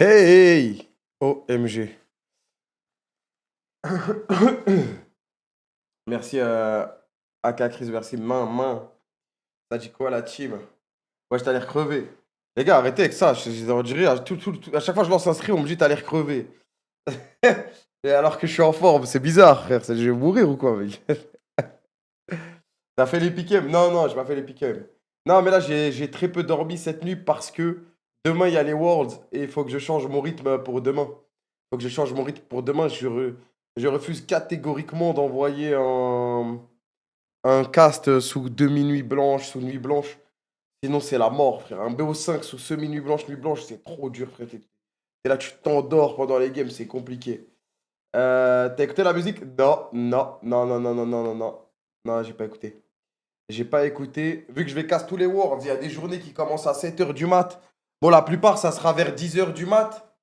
Hey! OMG. Merci AK Chris, merci. Main. Ça dit quoi la team? Ouais, je t'as l'air crevé. Les gars, arrêtez avec ça. On dirait, à chaque fois que je lance un stream, on me dit t'as l'air crevé. Et alors que je suis en forme, c'est bizarre, frère. Je vais mourir ou quoi, mec? T'as fait les piquets? Non, j'ai pas fait les piquets. Non, mais là, j'ai très peu dormi cette nuit parce que demain, il y a les Worlds et il faut que je change mon rythme pour demain. Faut que je change mon rythme pour demain. Je refuse catégoriquement d'envoyer un cast sous demi-nuit blanche, sous nuit blanche. Sinon, c'est la mort, frère. Un BO5 sous semi-nuit blanche, c'est trop dur, frère. Et là, tu t'endors pendant les games, c'est compliqué. T'as écouté la musique? Non. Non, j'ai pas écouté. J'ai pas écouté. Vu que je vais casse tous les Worlds, il y a des journées qui commencent à 7h du mat. Bon, la plupart, ça sera vers 10h du mat.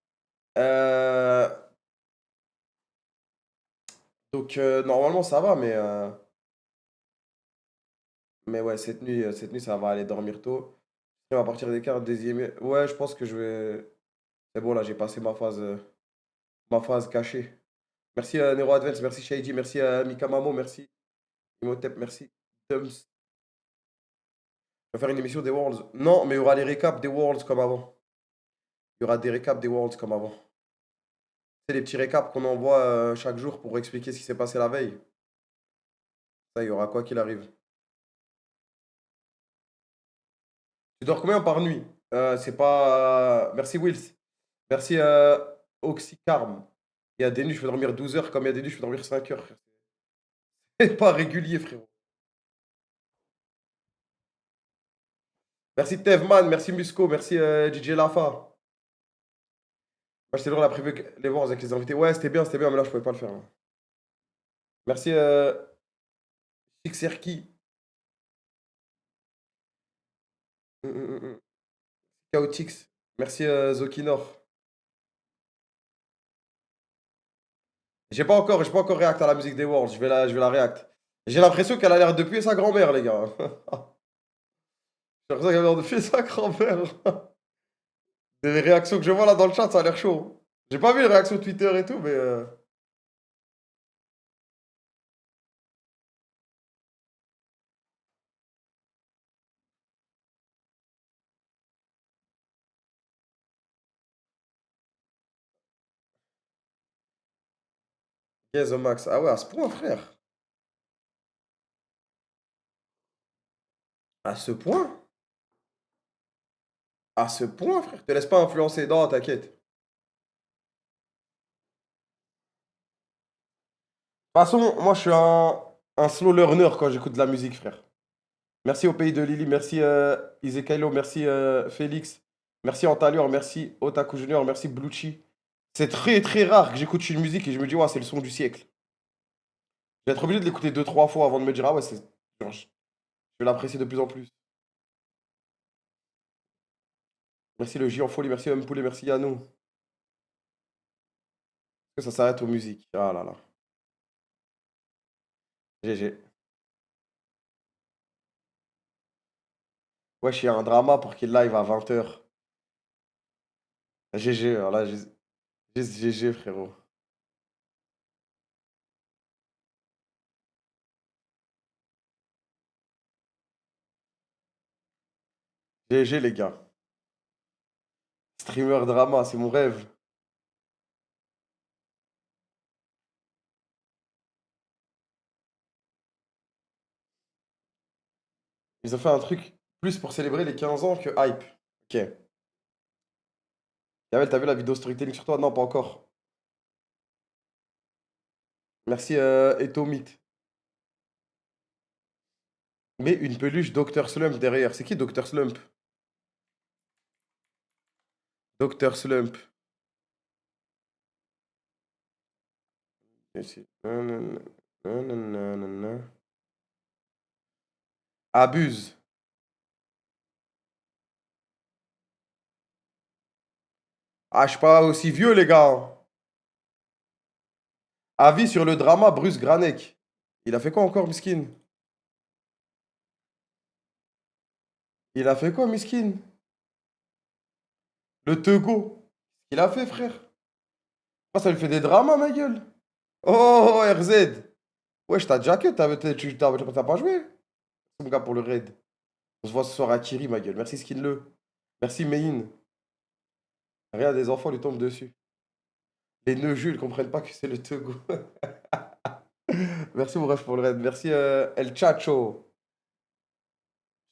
Euh, Donc, normalement, ça va, mais ouais, cette nuit, ça va aller dormir tôt. On va partir des cartes, deuxième. Ouais, je pense que je vais. C'est bon, là, j'ai passé ma phase cachée. Merci Nero Advance, merci Shady, merci Mikamamo, merci Imhotep, merci Dums. On va faire une émission des Worlds. Non, mais il y aura les récaps des Worlds comme avant. Il y aura des récaps des Worlds comme avant. C'est les petits récaps qu'on envoie chaque jour pour expliquer ce qui s'est passé la veille. Ça, il y aura quoi qu'il arrive. Tu dors combien par nuit? C'est pas. Merci Wills. Merci Oxycarm. Il y a des nuits, je peux dormir 12 heures, comme il y a des nuits, je peux dormir 5 heures. C'est pas régulier, frérot. Merci Tevman, merci Musco, merci DJ Lafa. Moi, j'étais lourd la privée les voir avec les invités. Ouais, c'était bien, mais là, je pouvais pas le faire, hein. Merci Xerki. Hum, hum, hum, hum. Chaotix. Merci Zokinor. J'ai pas encore react à la musique des Worlds. Je vais la react. J'ai l'impression qu'elle a l'air de puer sa grand-mère, les gars. J'ai l'impression qu'elle a l'air de puer sa grand-mère. Les réactions que je vois là dans le chat, ça a l'air chaud. J'ai pas vu les réactions Twitter et tout, mais. Yes, au max. Ah ouais, à ce point, frère. À ce point? À ce point, frère. Te laisse pas influencer. Non, t'inquiète. De toute façon, moi, je suis un slow learner quand j'écoute de la musique, frère. Merci au pays de Lily, merci Izekailo, merci Félix, merci Antalior, merci Otaku Junior, merci Bluchi. C'est très très rare que j'écoute une musique et je me dis, ouais, c'est le son du siècle. Je vais être obligé de l'écouter deux, trois fois avant de me dire, ah ouais, genre, je vais l'apprécier de plus en plus. Merci le J en folie, merci Poulet, merci Yannou. Que ça s'arrête aux musiques. Ah là là. GG. Wesh, il y a un drama pour qu'il live à 20h. GG, alors là, GG, frérot. GG, les gars. Streamer drama, c'est mon rêve. Ils ont fait un truc plus pour célébrer les 15 ans que hype. Ok. Yamel, t'as vu la vidéo storytelling sur toi? Non, pas encore. Merci Etomit. Mais une peluche Dr Slump derrière. C'est qui Dr Slump? Dr Slump. Ici. Nanana, nanana. Abuse. Ah, je suis pas aussi vieux, les gars. Avis sur le drama Bruce Granek. Il a fait quoi encore, Miskin? Il a fait quoi, Miskin? Le Tego. Il a fait, frère. Ah, ça lui fait des dramas, ma gueule. Oh, RZ. Wesh, t'as déjà que t'as pas joué, mon gars, pour le raid. On se voit ce soir à Kiri, ma gueule. Merci, Skinle. Merci, Mein. Rien, des enfants lui tombent dessus. Les nœuds Jules comprennent pas que c'est le Togo. Merci, mon ref, pour le raid. Merci, El Chacho.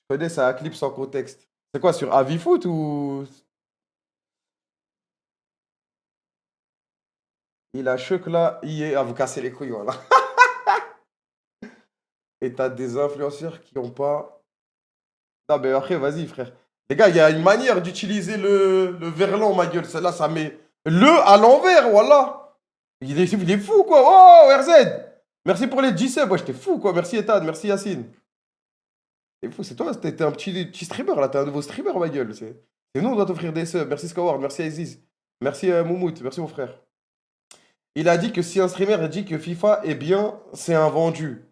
Je connais, ça clip sans contexte. C'est quoi, sur Avifoot ou. Il a choc là, il est à vous casser les couilles, voilà. Et t'as des influenceurs qui ont pas. Non, mais après, vas-y, frère. Les gars, il y a une manière d'utiliser le verlan, ma gueule. Celle-là, ça met le à l'envers, voilà. Il est fou, quoi. Oh, RZ. Merci pour les 10 subs. Ouais, j'étais fou, quoi. Merci, Ethan. Merci, Yacine. C'est fou, c'est toi, t'es un petit streamer, là. T'es un nouveau streamer, ma gueule. C'est nous, on doit t'offrir des subs. Merci, Skyward. Merci, Aziz. Merci, Moumout. Merci, mon frère. Il a dit que si un streamer dit que FIFA est bien, c'est un vendu.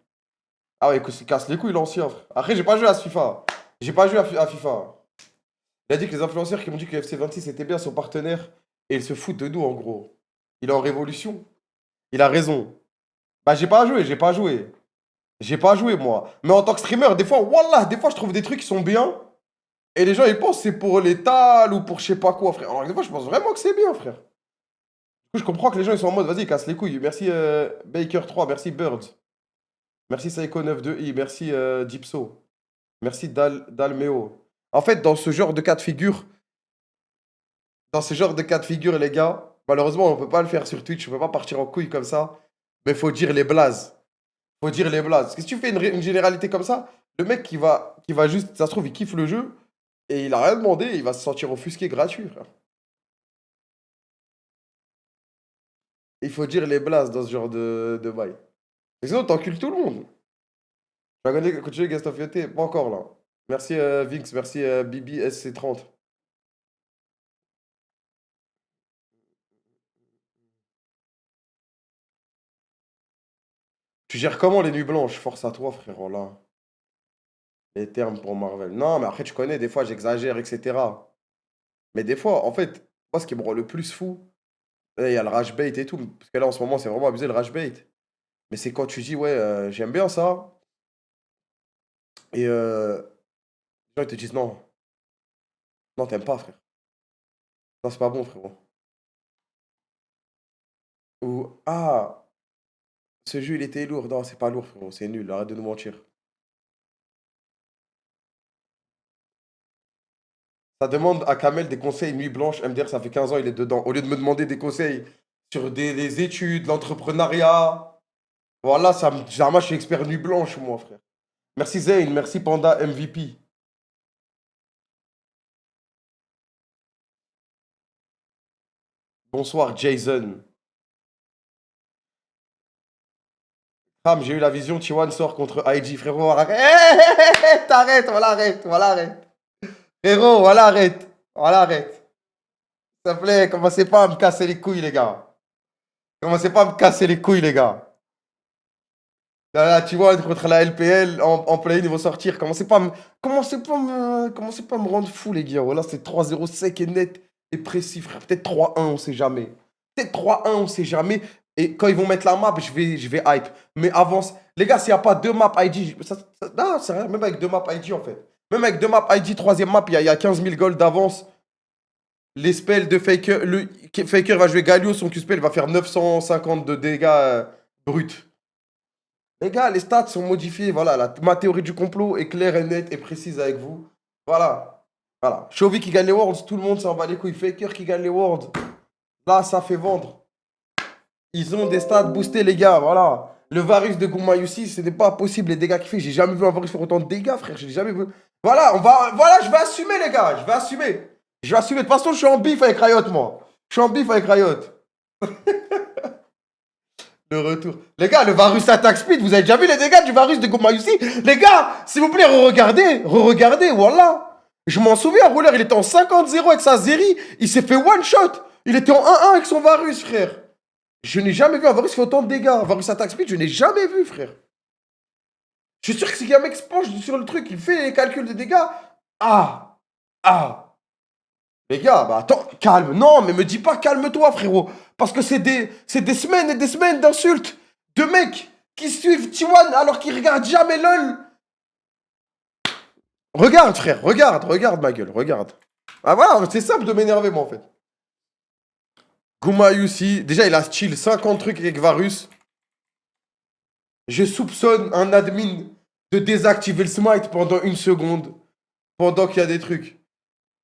Ah ouais, que se casse les couilles, l'ancien, frère. Après, j'ai pas joué à ce FIFA. J'ai pas joué à FIFA. Il a dit que les influenceurs qui m'ont dit que FC26 était bien sont partenaires et ils se foutent de nous en gros. Il est en révolution. Il a raison. Bah j'ai pas joué, j'ai pas joué. J'ai pas joué moi. Mais en tant que streamer, des fois, wallah, des fois je trouve des trucs qui sont bien. Et les gens ils pensent que c'est pour l'étal ou pour je sais pas quoi, frère. Alors des fois je pense vraiment que c'est bien, frère. Du coup je comprends que les gens ils sont en mode vas-y, casse les couilles. Merci Baker3, merci Birds. Merci Saiko92i, merci Dipso. Merci Dalmeo. En fait, dans ce genre de cas de figure, les gars, malheureusement, on peut pas le faire sur Twitch, on peut pas partir en couille comme ça, mais faut dire les blazes. Faut dire les blazes. Parce que si tu fais une généralité comme ça, le mec qui va juste, ça se trouve, il kiffe le jeu, et il a rien demandé, il va se sentir offusqué gratuit, frère. Il faut dire les blazes dans ce genre de bail. Et sinon, t'encules tout le monde. Tu vas continuer Guest of YT? Pas encore, là. Merci Vinx, merci Bibi SC30. Tu gères comment les nuits blanches? Force à toi, frérot, là. Les termes pour Marvel. Non, mais après, tu connais, des fois, j'exagère, etc. Mais des fois, en fait, moi, ce qui me rend le plus fou, il y a le rage bait et tout. Parce que là, en ce moment, c'est vraiment abusé le rage bait. Mais c'est quand tu dis, ouais, j'aime bien ça. Et les gens, ils te disent, non, non, t'aimes pas, frère. Non, c'est pas bon, frérot. Ou, ah, ce jeu, il était lourd. Non, c'est pas lourd, frérot. C'est nul. Arrête de nous mentir. Ça demande à Kamel des conseils nuit blanche. MDR, ça fait 15 ans, il est dedans. Au lieu de me demander des conseils sur des études, l'entrepreneuriat. Voilà, généralement, je suis expert nuit blanche, moi, frère. Merci Zayn, merci Panda MVP. Bonsoir Jason. Ram, j'ai eu la vision, T1 sort contre IG, frérot. T'arrêtes, voilà, arrête, voilà, arrête. Frérot, voilà, arrête. Voilà, arrête. S'il te plaît, commencez pas à me casser les couilles, les gars. Commencez pas à me casser les couilles, les gars. Là, tu vois, contre la LPL, en play, ils vont sortir. Commencez pas à me rendre fou, les gars. Voilà, c'est 3-0 sec et net et précis, frère. Peut-être 3-1, on sait jamais. Peut-être 3-1, on sait jamais. Et quand ils vont mettre la map, je vais hype. Mais avance. Les gars, s'il n'y a pas deux maps ID, non, c'est rien. Même avec deux maps ID, en fait. Même avec deux maps ID, troisième map, il y a 15 000 gold d'avance. Les spells de Faker. Faker va jouer Galio, son Q-spell va faire 950 de dégâts bruts. Les gars, les stats sont modifiés. Voilà, ma théorie du complot est claire et nette et précise avec vous. Voilà. Voilà. Chovy qui gagne les Worlds, tout le monde s'en bat les couilles. Faker qui gagne les Worlds. Là, ça fait vendre. Ils ont des stats boostés, les gars. Voilà. Le Varus de Goumayusi, ce n'est pas possible, les dégâts qu'il fait. J'ai jamais vu un Varus faire autant de dégâts, frère. Je l'ai jamais vu. Voilà, voilà, je vais assumer, les gars. Je vais assumer. Je vais assumer. De toute façon, je suis en bif avec Riot, moi. Je suis en bif avec Riot. Le retour. Les gars, le Varus attack speed, vous avez déjà vu les dégâts du Varus de Gomayusi? Les gars, s'il vous plaît, re-regardez, voilà. Je m'en souviens, Roller, il était en 50-0 avec sa Zeri, il s'est fait one shot. Il était en 1-1 avec son Varus, frère. Je n'ai jamais vu un Varus faire autant de dégâts. Un Varus attack speed, je n'ai jamais vu, frère. Je suis sûr que si un mec se penche sur le truc, il fait les calculs de dégâts. Ah. Les gars, bah attends, calme. Non, mais me dis pas calme-toi, frérot. Parce que c'est des semaines et des semaines d'insultes de mecs qui suivent T1 alors qu'ils regardent jamais LOL. Regarde, frère, regarde ma gueule, regarde. Ah voilà, c'est simple de m'énerver, moi, en fait. Gumayusi, déjà, il a chill 50 trucs avec Varus. Je soupçonne un admin de désactiver le smite pendant 1 seconde. Pendant qu'il y a des trucs.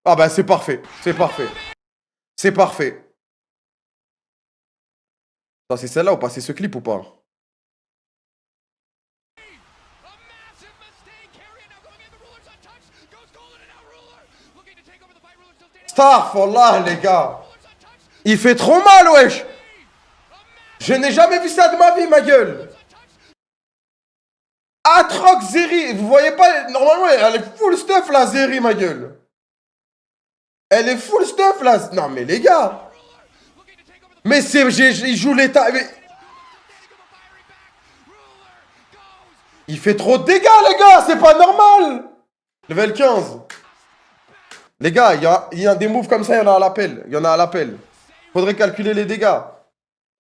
Ah bah, c'est parfait, c'est parfait. C'est parfait. C'est celle-là ou pas? C'est ce clip ou pas? Starfallah, les gars. Il fait trop mal, wesh. Je n'ai jamais vu ça de ma vie, ma gueule. Atrox Zeri. Vous voyez pas? Normalement, elle est full stuff, la Zeri, ma gueule. Elle est full stuff, là. Non, mais les gars. Mais c'est... Il joue l'état... Mais... Il fait trop de dégâts, les gars. C'est pas normal. Level 15. Les gars, il y a des moves comme ça, il y en a à l'appel. Il y en a à l'appel. Faudrait calculer les dégâts.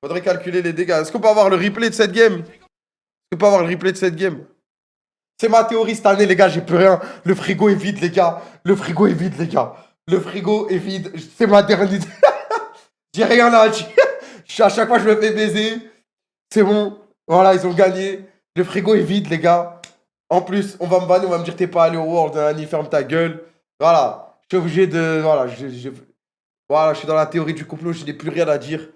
Faudrait calculer les dégâts. Est-ce qu'on peut avoir le replay de cette game? Est-ce qu'on peut avoir le replay de cette game? C'est ma théorie cette année, les gars, j'ai plus rien. Le frigo est vide, les gars. Le frigo est vide, les gars. Le frigo est vide. C'est ma dernière... J'ai rien à dire. À chaque fois, je me fais baiser. C'est bon. Voilà, ils ont gagné. Le frigo est vide, les gars. En plus, on va me banner, on va me dire t'es pas allé au World, Annie, ferme ta gueule. Voilà. Je suis obligé de... Voilà, voilà, je suis dans la théorie du complot, je n'ai plus rien à dire.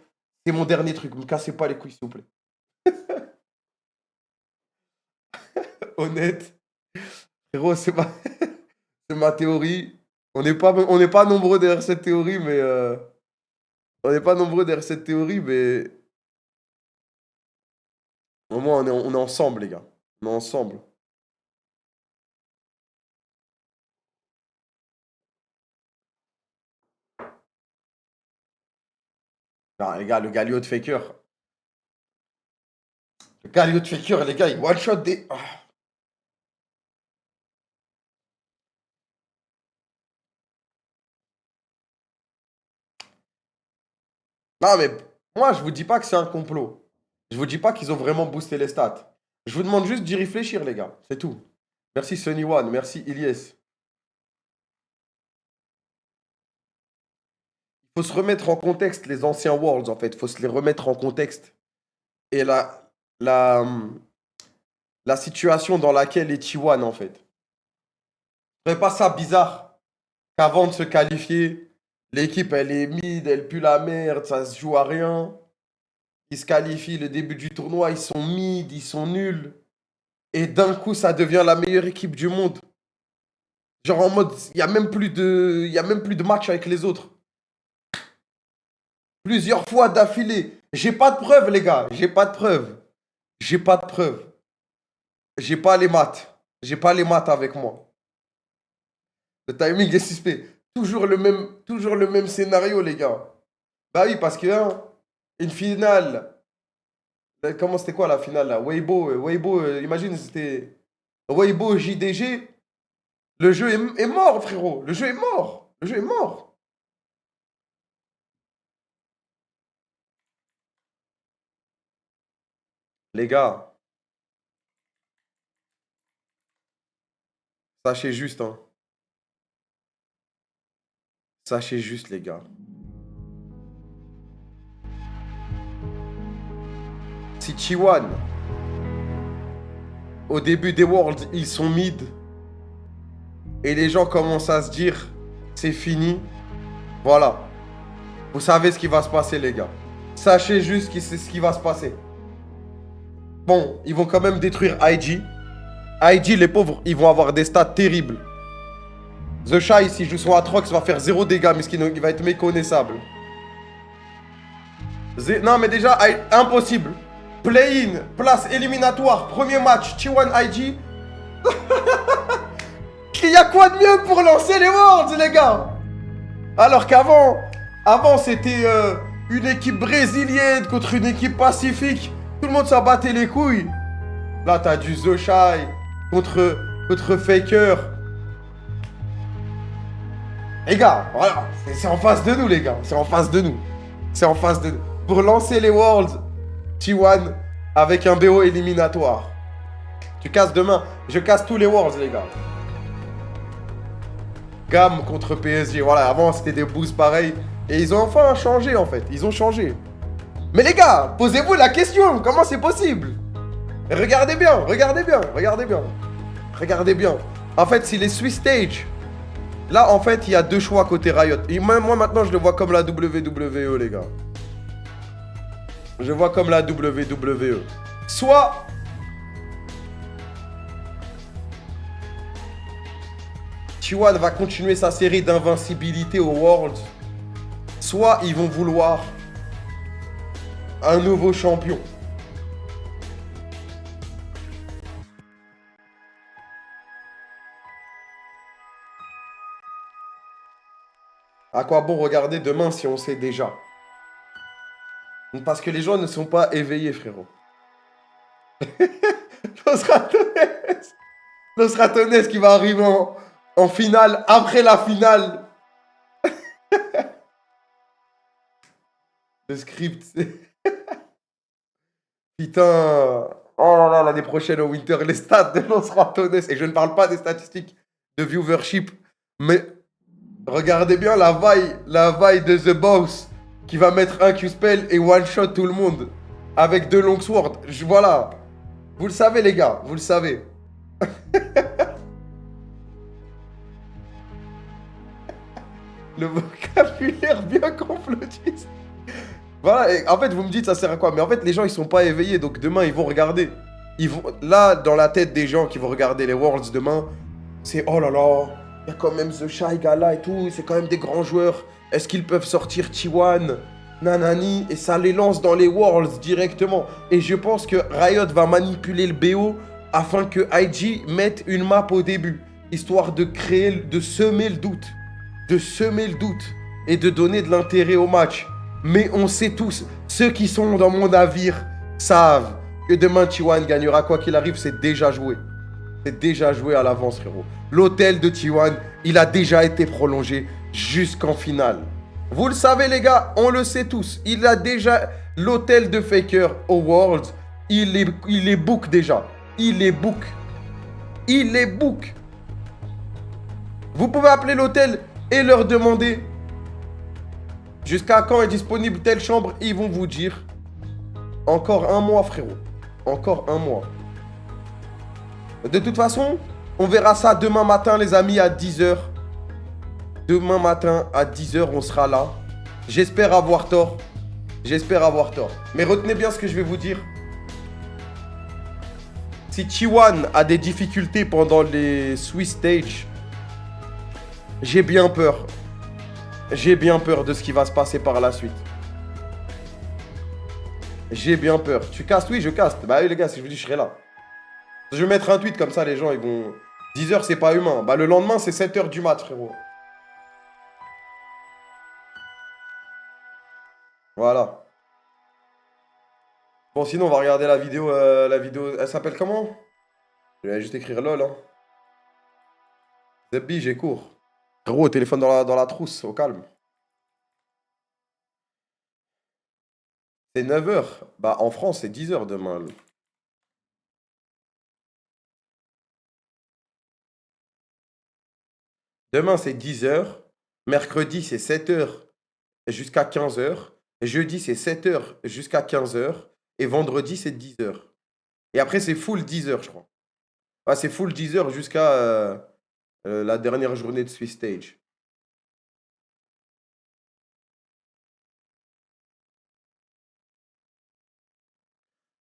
C'est mon dernier truc, me cassez pas les couilles, s'il vous plaît. Honnête. Frérot, c'est ma théorie. On n'est pas nombreux derrière cette théorie, mais... On n'est pas nombreux derrière cette théorie, mais... Au moins, on est ensemble, les gars. On est ensemble. Non, les gars, le Galio de Faker. Le Galio de Faker, les gars, il one-shot des... Ah. Non, mais moi, je vous dis pas que c'est un complot. Je vous dis pas qu'ils ont vraiment boosté les stats. Je vous demande juste d'y réfléchir, les gars. C'est tout. Merci Sunny One, merci Ilyes. Il faut se remettre en contexte les anciens Worlds, en fait. Il faut se les remettre en contexte. Et la situation dans laquelle est T1, en fait. C'est pas ça bizarre qu'avant de se qualifier, l'équipe, elle est mid, elle pue la merde, ça se joue à rien. Ils se qualifient, le début du tournoi, ils sont mid, ils sont nuls. Et d'un coup, ça devient la meilleure équipe du monde. Genre en mode, il n'y a même plus de match avec les autres. Plusieurs fois d'affilée. J'ai pas de preuves, les gars. J'ai pas de preuves. J'ai pas de preuves. J'ai pas les maths. J'ai pas les maths avec moi. Le timing est suspect. Toujours le même scénario, les gars. Bah oui, parce que, hein, une finale. Comment c'était quoi la finale là? Weibo, imagine, c'était Weibo JDG. Le jeu est mort, frérot. Le jeu est mort. Le jeu est mort. Les gars, sachez juste, hein. Sachez juste, les gars. Si T1, au début des Worlds, ils sont mid, et les gens commencent à se dire, c'est fini, voilà. Vous savez ce qui va se passer, les gars. Sachez juste que c'est ce qui va se passer. Bon, ils vont quand même détruire IG. IG, les pauvres, ils vont avoir des stats terribles. The Shy, s'il joue son Atrox, va faire 0 dégâts, mais il va être méconnaissable. Non, mais déjà, impossible. Play-in, place éliminatoire, premier match, T1 IG. Il y a quoi de mieux pour lancer les Worlds, les gars? Alors qu'avant, c'était une équipe brésilienne contre une équipe pacifique. Tout le monde s'en battait les couilles. Là, t'as du The Shy contre Faker. Les gars, voilà, c'est en face de nous, les gars. C'est en face de nous. C'est en face de nous. Pour lancer les Worlds, T1 avec un BO éliminatoire. Tu casses demain. Je casse tous les Worlds, les gars. Gam contre PSG. Voilà, avant c'était des boosts pareils. Et ils ont enfin changé, en fait. Ils ont changé. Mais les gars, posez-vous la question. Comment c'est possible? Regardez bien, regardez bien, regardez bien. Regardez bien. En fait, si les Swiss Stage... Là, en fait, il y a deux choix côté Riot. Et moi, maintenant, je le vois comme la WWE, les gars. Je vois comme la WWE. Soit... T1 va continuer sa série d'invincibilité au Worlds. Soit ils vont vouloir un nouveau champion. À quoi bon regarder demain si on sait déjà? Parce que les gens ne sont pas éveillés, frérot. Los Ratones qui va arriver en finale, après la finale. Le script. Putain. Oh là là, l'année prochaine au Winter, les stats de Los Ratones. Et je ne parle pas des statistiques de viewership. Mais regardez bien la vaille de The Boss qui va mettre un Q-spell et one-shot tout le monde. Avec deux longswords. Voilà. Vous le savez, les gars. Vous le savez. Le vocabulaire bien complotiste. Voilà, et en fait, vous me dites ça sert à quoi? Mais en fait, les gens, ils sont pas éveillés, donc demain, ils vont regarder. Ils vont... Là, dans la tête des gens qui vont regarder les Worlds demain, c'est oh là là, il y a quand même The Shy Gala et tout, c'est quand même des grands joueurs. Est-ce qu'ils peuvent sortir T1? Nanani, et ça les lance dans les Worlds directement. Et je pense que Riot va manipuler le BO afin que IG mette une map au début, histoire de créer, de semer le doute. De semer le doute et de donner de l'intérêt au match. Mais on sait tous, ceux qui sont dans mon navire savent que demain T1 gagnera quoi qu'il arrive, c'est déjà joué. C'est déjà joué à l'avance, frérot. L'hôtel de T1, il a déjà été prolongé jusqu'en finale. Vous le savez, les gars, on le sait tous. Il a déjà l'hôtel de Faker au Worlds. Il est book déjà. Il est book. Il est book. Vous pouvez appeler l'hôtel et leur demander jusqu'à quand est disponible telle chambre. Ils vont vous dire encore un mois, frérot. Encore un mois. De toute façon, on verra ça demain matin, les amis, à 10h. Demain matin, à 10h, on sera là. J'espère avoir tort. J'espère avoir tort. Mais retenez bien ce que je vais vous dire. Si T1 a des difficultés pendant les Swiss Stage, j'ai bien peur. J'ai bien peur de ce qui va se passer par la suite. J'ai bien peur. Tu castes? Oui, je caste. Bah oui, les gars, si je vous dis, je serai là. Je vais mettre un tweet comme ça, les gens, ils vont... 10h, c'est pas humain. Bah, le lendemain, c'est 7h du mat, frérot. Voilà. Bon, sinon, on va regarder la vidéo. Elle s'appelle comment? Je vais juste écrire LOL, hein. Zebbi, j'ai cours. Frérot, téléphone dans la trousse, au calme. C'est 9h. Bah, en France, c'est 10h demain. Demain, c'est 10h. Mercredi, c'est 7h jusqu'à 15h. Jeudi, c'est 7h jusqu'à 15h. Et vendredi, c'est 10h. Et après, c'est full 10h, je crois. Ah, c'est full 10h jusqu'à la dernière journée de Swiss Stage.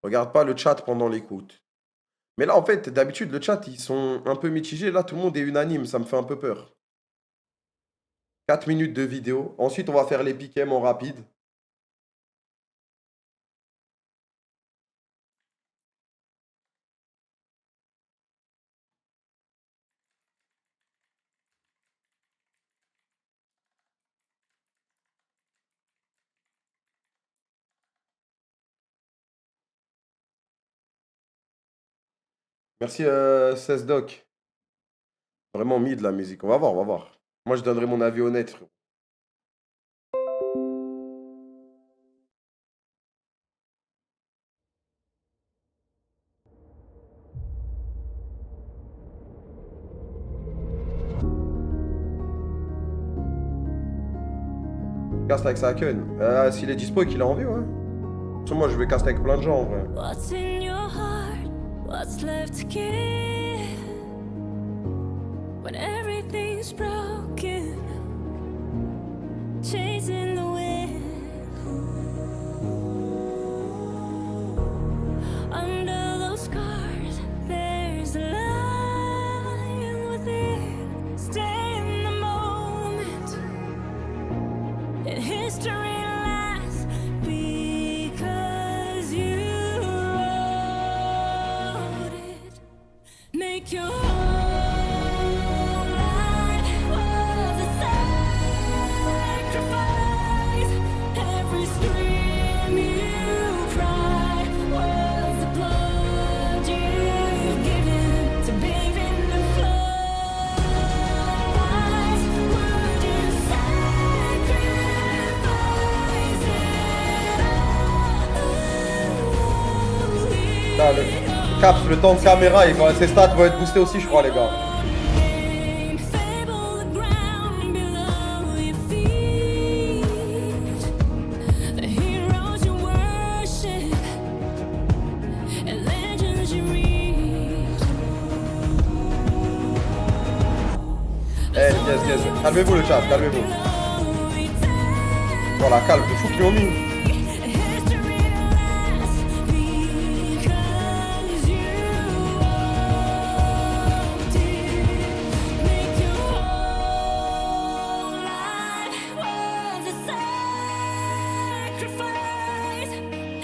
Regarde pas le chat pendant l'écoute. Mais là, en fait, d'habitude, le chat, ils sont un peu mitigés. Là, tout le monde est unanime. Ça me fait un peu peur. 4 minutes de vidéo. Ensuite, on va faire les piquets en rapide. Merci, 16 Doc. Vraiment mid la musique. On va voir, on va voir. Moi, je donnerai mon avis honnête, frérot. Cast avec sa queue. S'il est dispo et qu'il a envie, ouais. Parce que moi, je vais caster avec plein de gens, en vrai. What's in your heart? What's left to give? When everything's broken, chasing the wind. Under those scars, there's a lion within. Stay in the moment, and history lasts because you wrote it. Make your whole life was a sacrifice. Every scream you cried was the blood you've given to bathe in the floodlights. Would you sacrifice it Là, le Caps, le temps de caméra, ses stats vont être boostés aussi, je crois, les gars. all? Fable the ground below your feet. The heroes you worship and legends you read. Eh, yes. Calmez-vous, le chat, calmez-vous. Voilà, calme, de fou qu'ils ont mis. History lasts because you wrote it. Make your whole life was a sacrifice.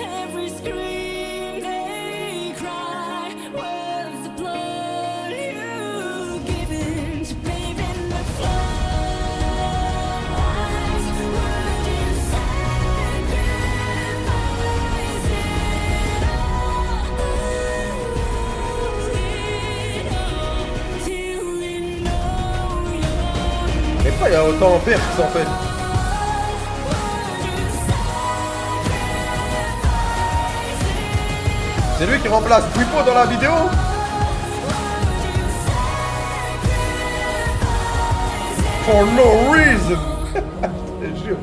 Every scream they cried was the blood you've given to bathe in the floodlights. Would you sacrifice it all till you know you're Mais pourquoi il y a autant en perse, en fait? C'est lui qui remplace Pupo dans la vidéo? For no reason! Je te jure.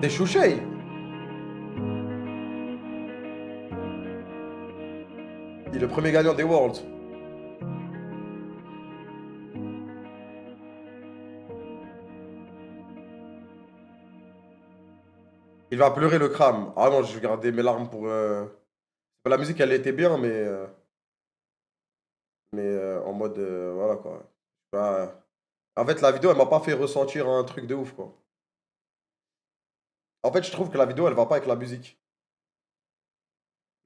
Des chouchets. Il est le premier gagnant des Worlds. Il va pleurer le crâne. Ah non, je vais garder mes larmes pour... La musique, elle était bien, mais en mode... voilà, quoi. Bah, en fait, la vidéo, elle m'a pas fait ressentir un truc de ouf, quoi. En fait, je trouve que la vidéo, elle va pas avec la musique.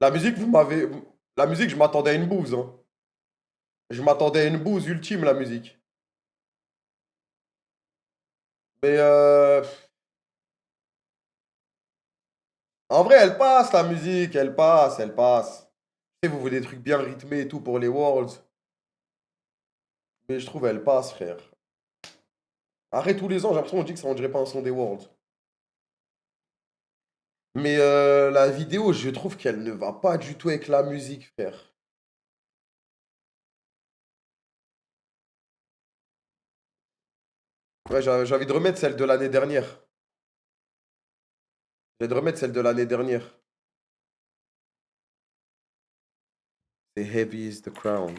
La musique, vous m'avez... La musique, je m'attendais à une bouse, hein. Je m'attendais à une bouse ultime, la musique. Mais en vrai, elle passe, la musique, elle passe, elle passe. Tu sais, vous voulez des trucs bien rythmés et tout pour les Worlds. Mais je trouve elle passe, frère. Arrête tous les ans, j'ai l'impression qu'on dit que ça on dirait pas un son des Worlds. Mais la vidéo, je trouve qu'elle ne va pas du tout avec la musique, frère. Ouais, j'ai envie de remettre celle de l'année dernière. J'ai envie de remettre celle de l'année dernière. C'est Heavy is the Crown.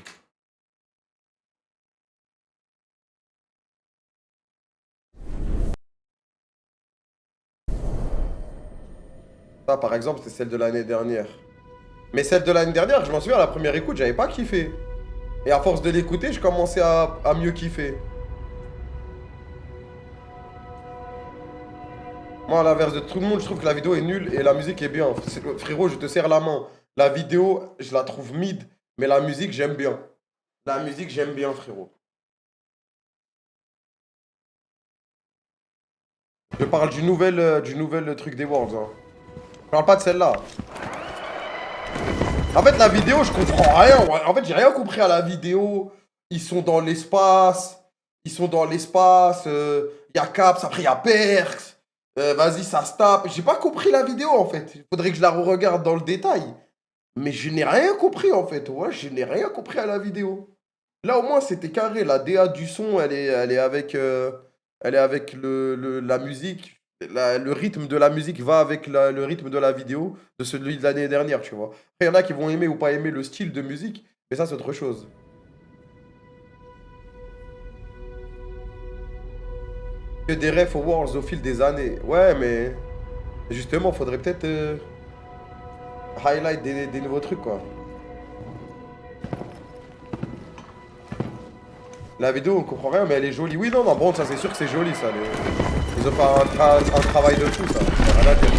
Ça, par exemple, c'est celle de l'année dernière. Mais celle de l'année dernière, je m'en souviens, à la première écoute, j'avais pas kiffé. Et à force de l'écouter, je commençais à mieux kiffer. Moi, à l'inverse de tout le monde, je trouve que la vidéo est nulle et la musique est bien. Frérot, je te serre la main. La vidéo, je la trouve mid, mais la musique, j'aime bien. La musique, j'aime bien, frérot. Je parle du nouvel truc des Worlds. Hein. Je parle pas de celle-là. En fait, la vidéo, je comprends rien. En fait, j'ai rien compris à la vidéo. Ils sont dans l'espace. Ils sont dans l'espace. Il y a Caps, après il y a Perks. Vas-y, ça se tape. J'ai pas compris la vidéo, en fait. Il faudrait que je la re-regarde dans le détail. Mais je n'ai rien compris, en fait. Ouais, je n'ai rien compris à la vidéo. Là, au moins, c'était carré. La DA du son, elle est avec, la musique. Le rythme de la musique va avec le rythme de la vidéo de celui de l'année dernière, tu vois. Après, il y en a qui vont aimer ou pas aimer le style de musique, mais ça, c'est autre chose. Que des refs aux Worlds au fil des années. Ouais, mais justement, faudrait peut-être highlight des nouveaux trucs, quoi. La vidéo, on comprend rien, mais elle est jolie. Oui, non, non, bon, ça, c'est sûr que c'est joli, ça. Ils ont fait un travail de fou, ça. Rien à dire.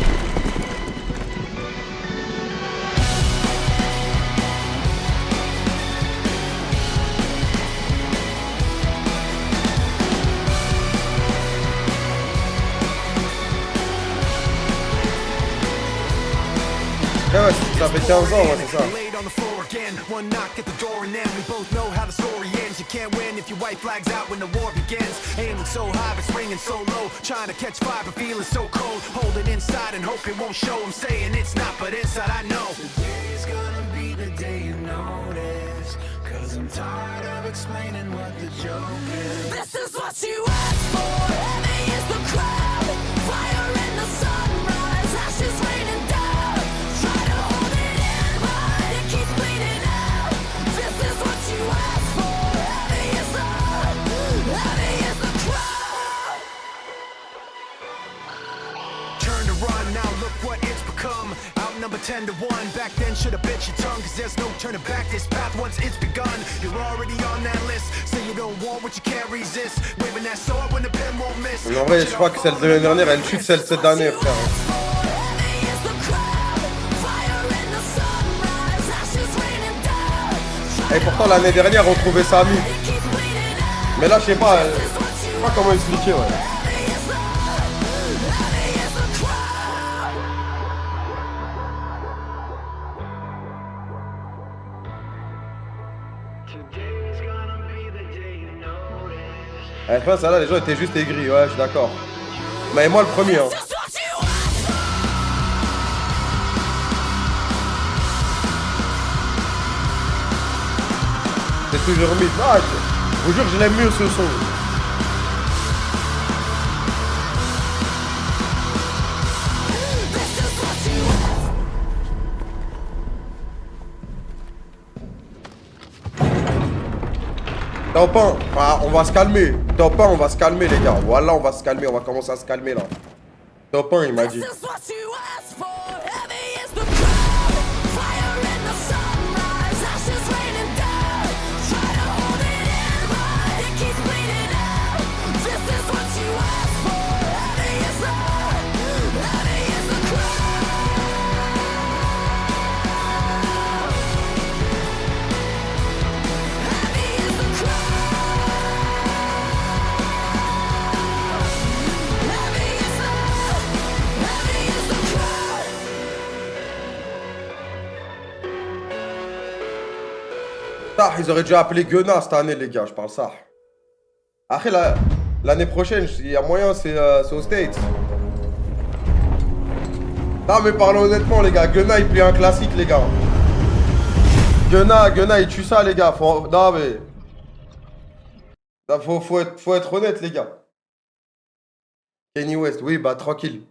Ouais, ça fait 15 ans, ouais, c'est ça. Laid on the floor again, one knock at the door and then we both know how the story ends. You can't win if your white flag's out when the war begins. Aiming so high but swinging so low, trying to catch fire but feeling so cold. Hold it inside and hope it won't show. I'm saying it's not, but inside I know. Today's gonna be the day you notice, 'cause I'm tired of explaining what the joke is. This is what you asked for. Heavy is the crowd. Fire in the sunrise. Ashes raining down. Try to hold it in, but it keeps bleeding out. This is what you asked for. Heavy is the crowd. Turn to run, now look what it's become. Outnumbered 10 to 1, back then should've bit your tongue, 'cause there's no turning back, this path once it's begun. You're already on that list, say you don't want what you can't resist. Waving that sword when the pen won't miss. Mais en vrai, je crois que celle de l'année dernière, elle chute celle de cette année, frère. Heavy is the crowd. Fire in the sunrise. Ashes raining down. Et pourtant, l'année dernière, on trouvait ça mis. It keeps bleeding out. Mais là, je sais pas, This is what je sais you pas comment expliquer, ouais. Heavy is the crowd. Today's gonna be the day you notice. Eh, frère, ça là, les gens étaient juste aigris, ouais, je suis d'accord. Mais moi, le premier, hein. Just what you asked for. C'est toujours mis. Ah, je vous jure, je l'aime mieux ce son. This is what you asked. Top 1, ah, on va se calmer. Top 1, on va se calmer, les gars. Voilà, on va se calmer, on va commencer à se calmer là. Top 1, il m'a dit. This is what you asked for. Heavy is the crowd. Fire in the sunrise. Ashes raining down. Try to hold it in, but it keeps bleeding out. This is what you asked for. Heavy is the crowd. Heavy is the crowd. Heavy is the crowd. Ça, ils auraient dû appeler Gunna cette année, les gars, je parle ça. Après, l'année prochaine, il y a moyen, c'est aux States. Non, mais parlons honnêtement, les gars. Gunna, il plie un classique, les gars. Gunna, il tue ça, les gars. Non, mais. Faut être honnête, les gars. Kanye West, oui, bah tranquille.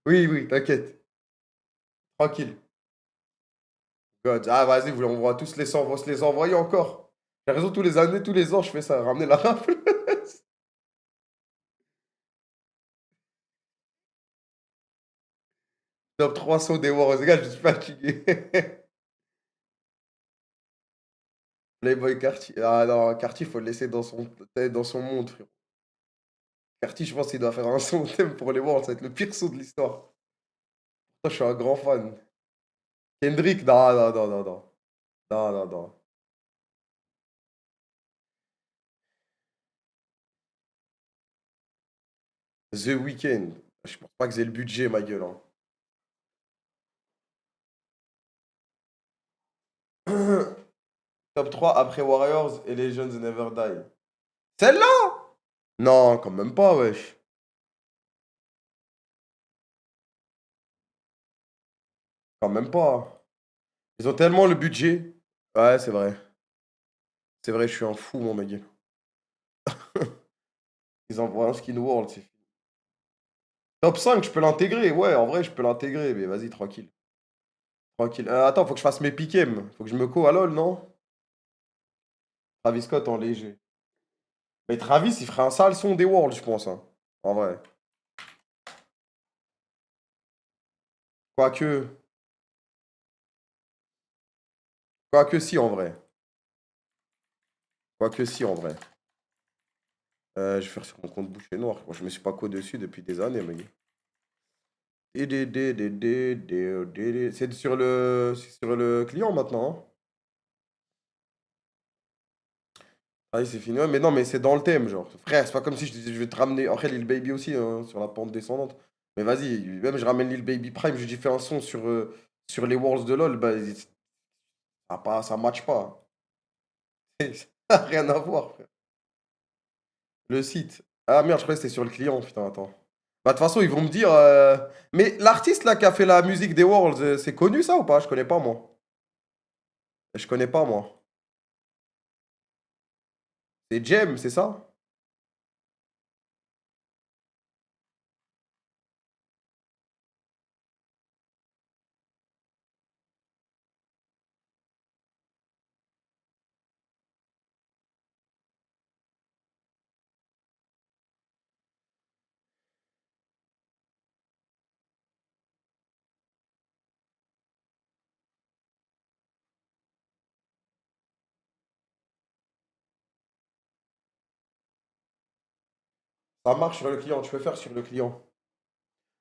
Oui, oui, t'inquiète. Tranquille. God. Ah, vas-y, on va tous on va se les envoyer encore. J'ai raison, tous les années, tous les ans, je fais ça. Ramener la rafle. Top 300 des Warriors. Les gars, je suis fatigué. Playboy Cartier. Ah non, Cartier, faut le laisser dans son monde, frère. Cartier, je pense qu'il doit faire un son thème pour les Worlds. Ça va être le pire son de l'histoire. Moi, je suis un grand fan. Kendrick, non, non, non, non, non. Non, non, non. The Weeknd. Je pense pas que j'ai le budget, ma gueule. Hein. Top 3 après Warriors et Legends Never Die. Celle-là? Non, quand même pas, wesh. Quand même pas. Ils ont tellement le budget. Ouais, c'est vrai. C'est vrai, je suis un fou, mon mec. Ils envoient un skin world, c'est fini. Top 5, je peux l'intégrer. Ouais, en vrai, je peux l'intégrer. Mais vas-y, tranquille. Tranquille. Attends, faut que je fasse mes piquems. Faut que je me co à LoL, non? Travis Scott en léger. Mais Travis, il ferait un sale son des Worlds, je pense. Hein. En vrai. Quoique. Quoique si, en vrai. Quoique si, en vrai. Je vais faire sur mon compte boucher noir. Moi, je me suis pas co dessus depuis des années, mec. C'est sur le client maintenant. Hein. Ah, c'est fini. Ouais, mais non, mais c'est dans le thème, genre. Frère, c'est pas comme si je disais, je vais te ramener. Après, Lil Baby aussi, hein, sur la pente descendante. Mais vas-y, même je ramène Lil Baby Prime, je lui dis fais un son sur les Worlds de LoL, bah, ça match pas. Ça n'a rien à voir, frère. Le site. Ah merde, je croyais que c'était sur le client, putain, attends. Bah, de toute façon, ils vont me dire. Mais l'artiste là qui a fait la musique des Worlds, c'est connu ça ou pas? Je connais pas, moi. Je connais pas, moi. C'est Jem, c'est ça? Ça marche sur le client, tu peux faire sur le client.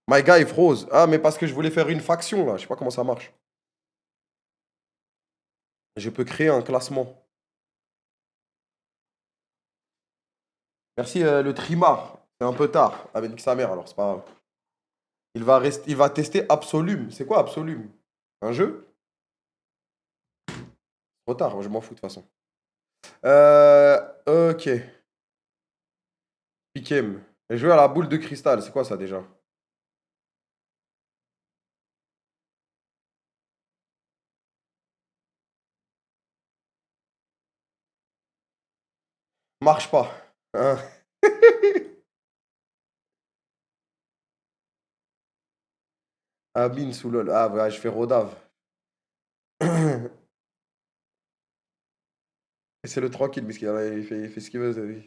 My guy froze. Ah, mais parce que je voulais faire une faction là, je sais pas comment ça marche. Je peux créer un classement. Merci le trimar. C'est un peu tard. Ah, mais nique sa mère alors, c'est pas grave. Il va tester Absolume. C'est quoi Absolume? Un jeu? Trop tard, moi, je m'en fous de toute façon. Ok. Piquem. Jouer à la boule de cristal, c'est quoi ça déjà? Marche pas. Hein. Abine sous lol. Ah, ouais, je fais Rodave. C'est le tranquille, parce il fait ce qu'il veut.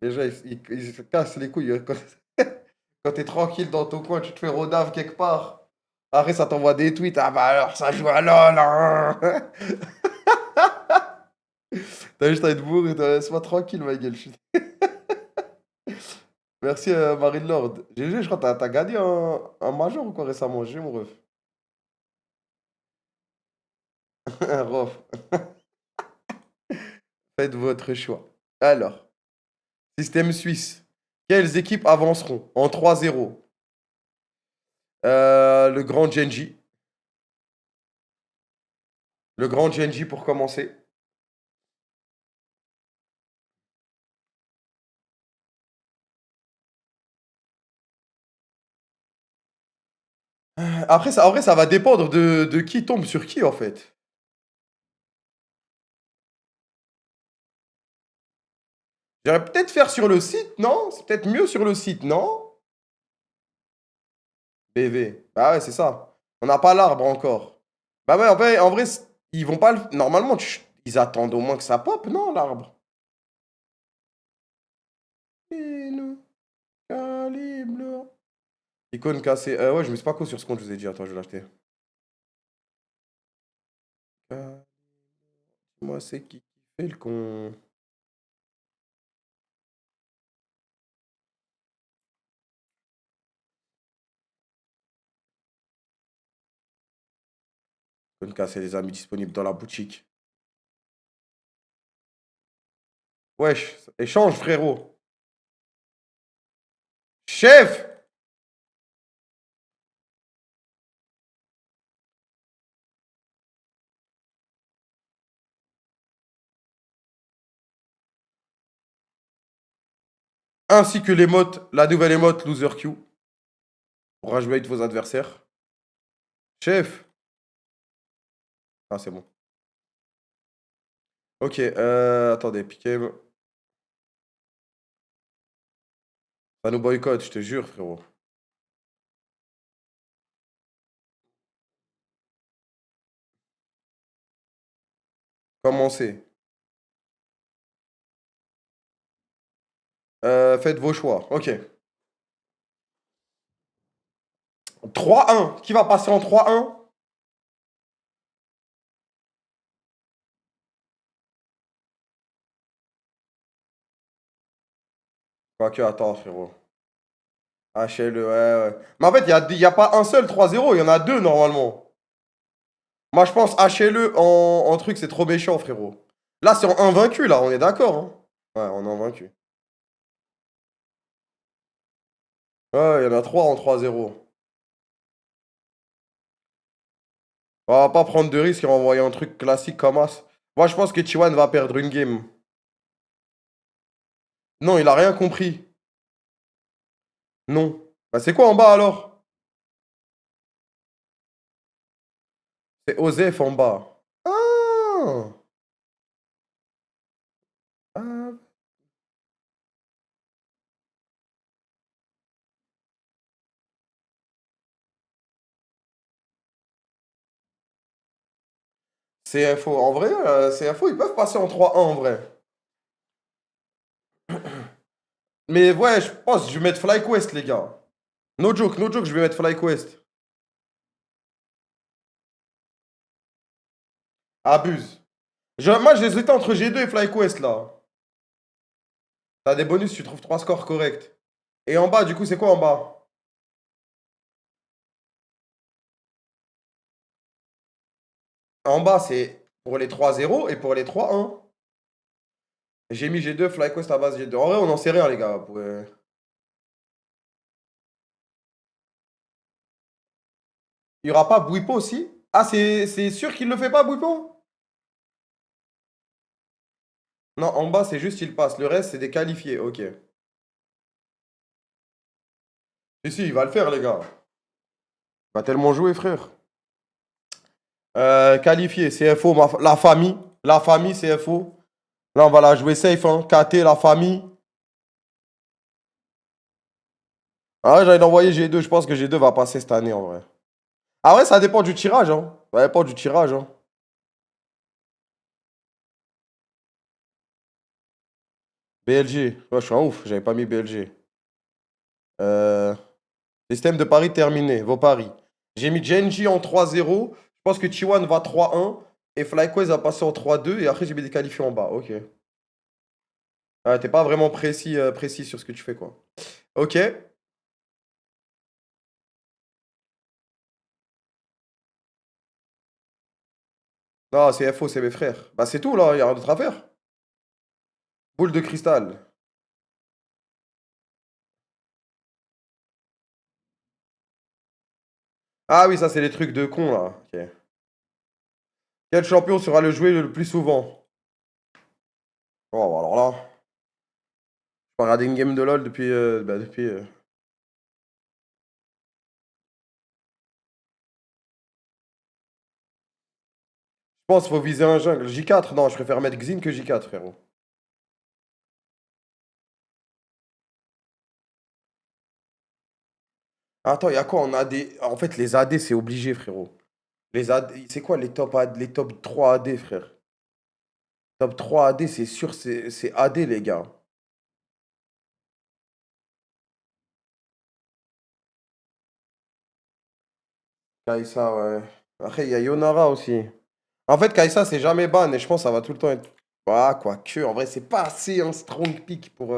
Déjà, il se casse les couilles. Hein, quand t'es tranquille dans ton coin, tu te fais Rodave quelque part. Après, ça t'envoie des tweets. Ah bah alors, ça joue à LOL. Hein. T'as juste à être bourré. Sois tranquille, ma gueule. Merci, Marine Lord. GG, je crois que t'as gagné un major ou quoi récemment? GG, mon ref. Rof. Faites votre choix. Alors, système suisse. Quelles équipes avanceront en 3-0? Le grand Genji. Le grand Genji pour commencer. Après, en vrai, ça va dépendre de qui tombe sur qui, en fait. J'aurais peut-être faire sur le site, non? C'est peut-être mieux sur le site, non? BV. Bah ouais, c'est ça. On n'a pas l'arbre encore. Bah ouais, en vrai, ils vont pas le... Normalement, ils attendent au moins que ça pop, non, l'arbre? Calibre. Icône cassée. Ouais, je me suis pas co sur ce compte, je vous ai dit. Attends, je vais l'acheter. Moi, c'est qui fait le con. Icône cassée, les amis disponibles dans la boutique. Wesh, échange, frérot. Chef! Ainsi que l'émote, la nouvelle émote Loser Q. Pour rajouter vos adversaires. Chef! Ah, c'est bon. Ok, attendez, piquez. Ça nous boycotte, je te jure, frérot. Commencez. Faites vos choix. Ok. 3-1. Qui va passer en 3-1? Quoique, attends, frérot. HLE, ouais, ouais. Mais en fait, il y a pas un seul 3-0, il y en a deux normalement. Moi, je pense HLE en truc, c'est trop méchant, frérot. Là, c'est en invaincu, là, on est d'accord, hein. Ouais, on est invaincu. Ouais, il y en a 3 en 3-0. On va pas prendre de risques et envoyer un truc classique comme As. Moi, je pense que Chiwan va perdre une game. Non, il a rien compris. Non. Bah, c'est quoi en bas alors? C'est Osef en bas. Ah! Ah. CFO. En vrai, CFO, ils peuvent passer en 3-1 en vrai. Mais ouais, je pense que je vais mettre FlyQuest, les gars. No joke, je vais mettre FlyQuest. Abuse. Moi, j'hésitais entre G2 et FlyQuest, là. T'as des bonus, tu trouves 3 scores corrects. Et en bas, du coup, c'est quoi en bas? En bas, c'est pour les 3-0 et pour les 3-1. J'ai mis G2, FlyQuest à base G2. En vrai, on n'en sait rien, les gars. Il y aura pas Bouipo aussi? Ah, c'est sûr qu'il le fait pas, Bouipo? Non, en bas, c'est juste il passe. Le reste, c'est des qualifiés. Ok. Et si, il va le faire, les gars. Il va tellement jouer, frère. Qualifié, CFO, la famille. La famille, CFO. Là, on va la jouer safe, hein. KT, la famille. Ah ouais, j'allais l'envoyer G2. Je pense que G2 va passer cette année, en vrai. Ah ouais, ça dépend du tirage, hein. Ça dépend du tirage, hein. BLG. Ouais, je suis un ouf. J'avais pas mis BLG. Euh, Système de paris terminé. Vos paris. J'ai mis Genji en 3-0. Je pense que T1 va 3-1. Et FlyQuest va passer en 3-2. Et après, j'ai mis des qualifiés en bas. Ok. Ah, t'es pas vraiment précis sur ce que tu fais, quoi. Ok. Non, c'est FO, c'est mes frères. Bah, c'est tout, là. Il y a rien d'autre à faire. Boule de cristal. Ah oui, ça, c'est les trucs de con, là. Ok. Quel champion sera le joué le plus souvent? Oh, bah, alors là. Je pas regardé une game de LoL depuis. Je pense qu'il faut viser un jungle. J4, non, je préfère mettre Xin que J4, frérot. Attends, il y a quoi en AD? En fait, les AD, c'est obligé, frérot. Les AD, c'est quoi les top 3 AD, frère? Top 3 AD, c'est sûr, c'est AD, les gars. Kaisa, ouais. Après, il y a Yonara aussi. En fait, Kaisa, c'est jamais ban et je pense que ça va tout le temps être. Ah, quoique, en vrai, c'est pas assez un strong pick pour.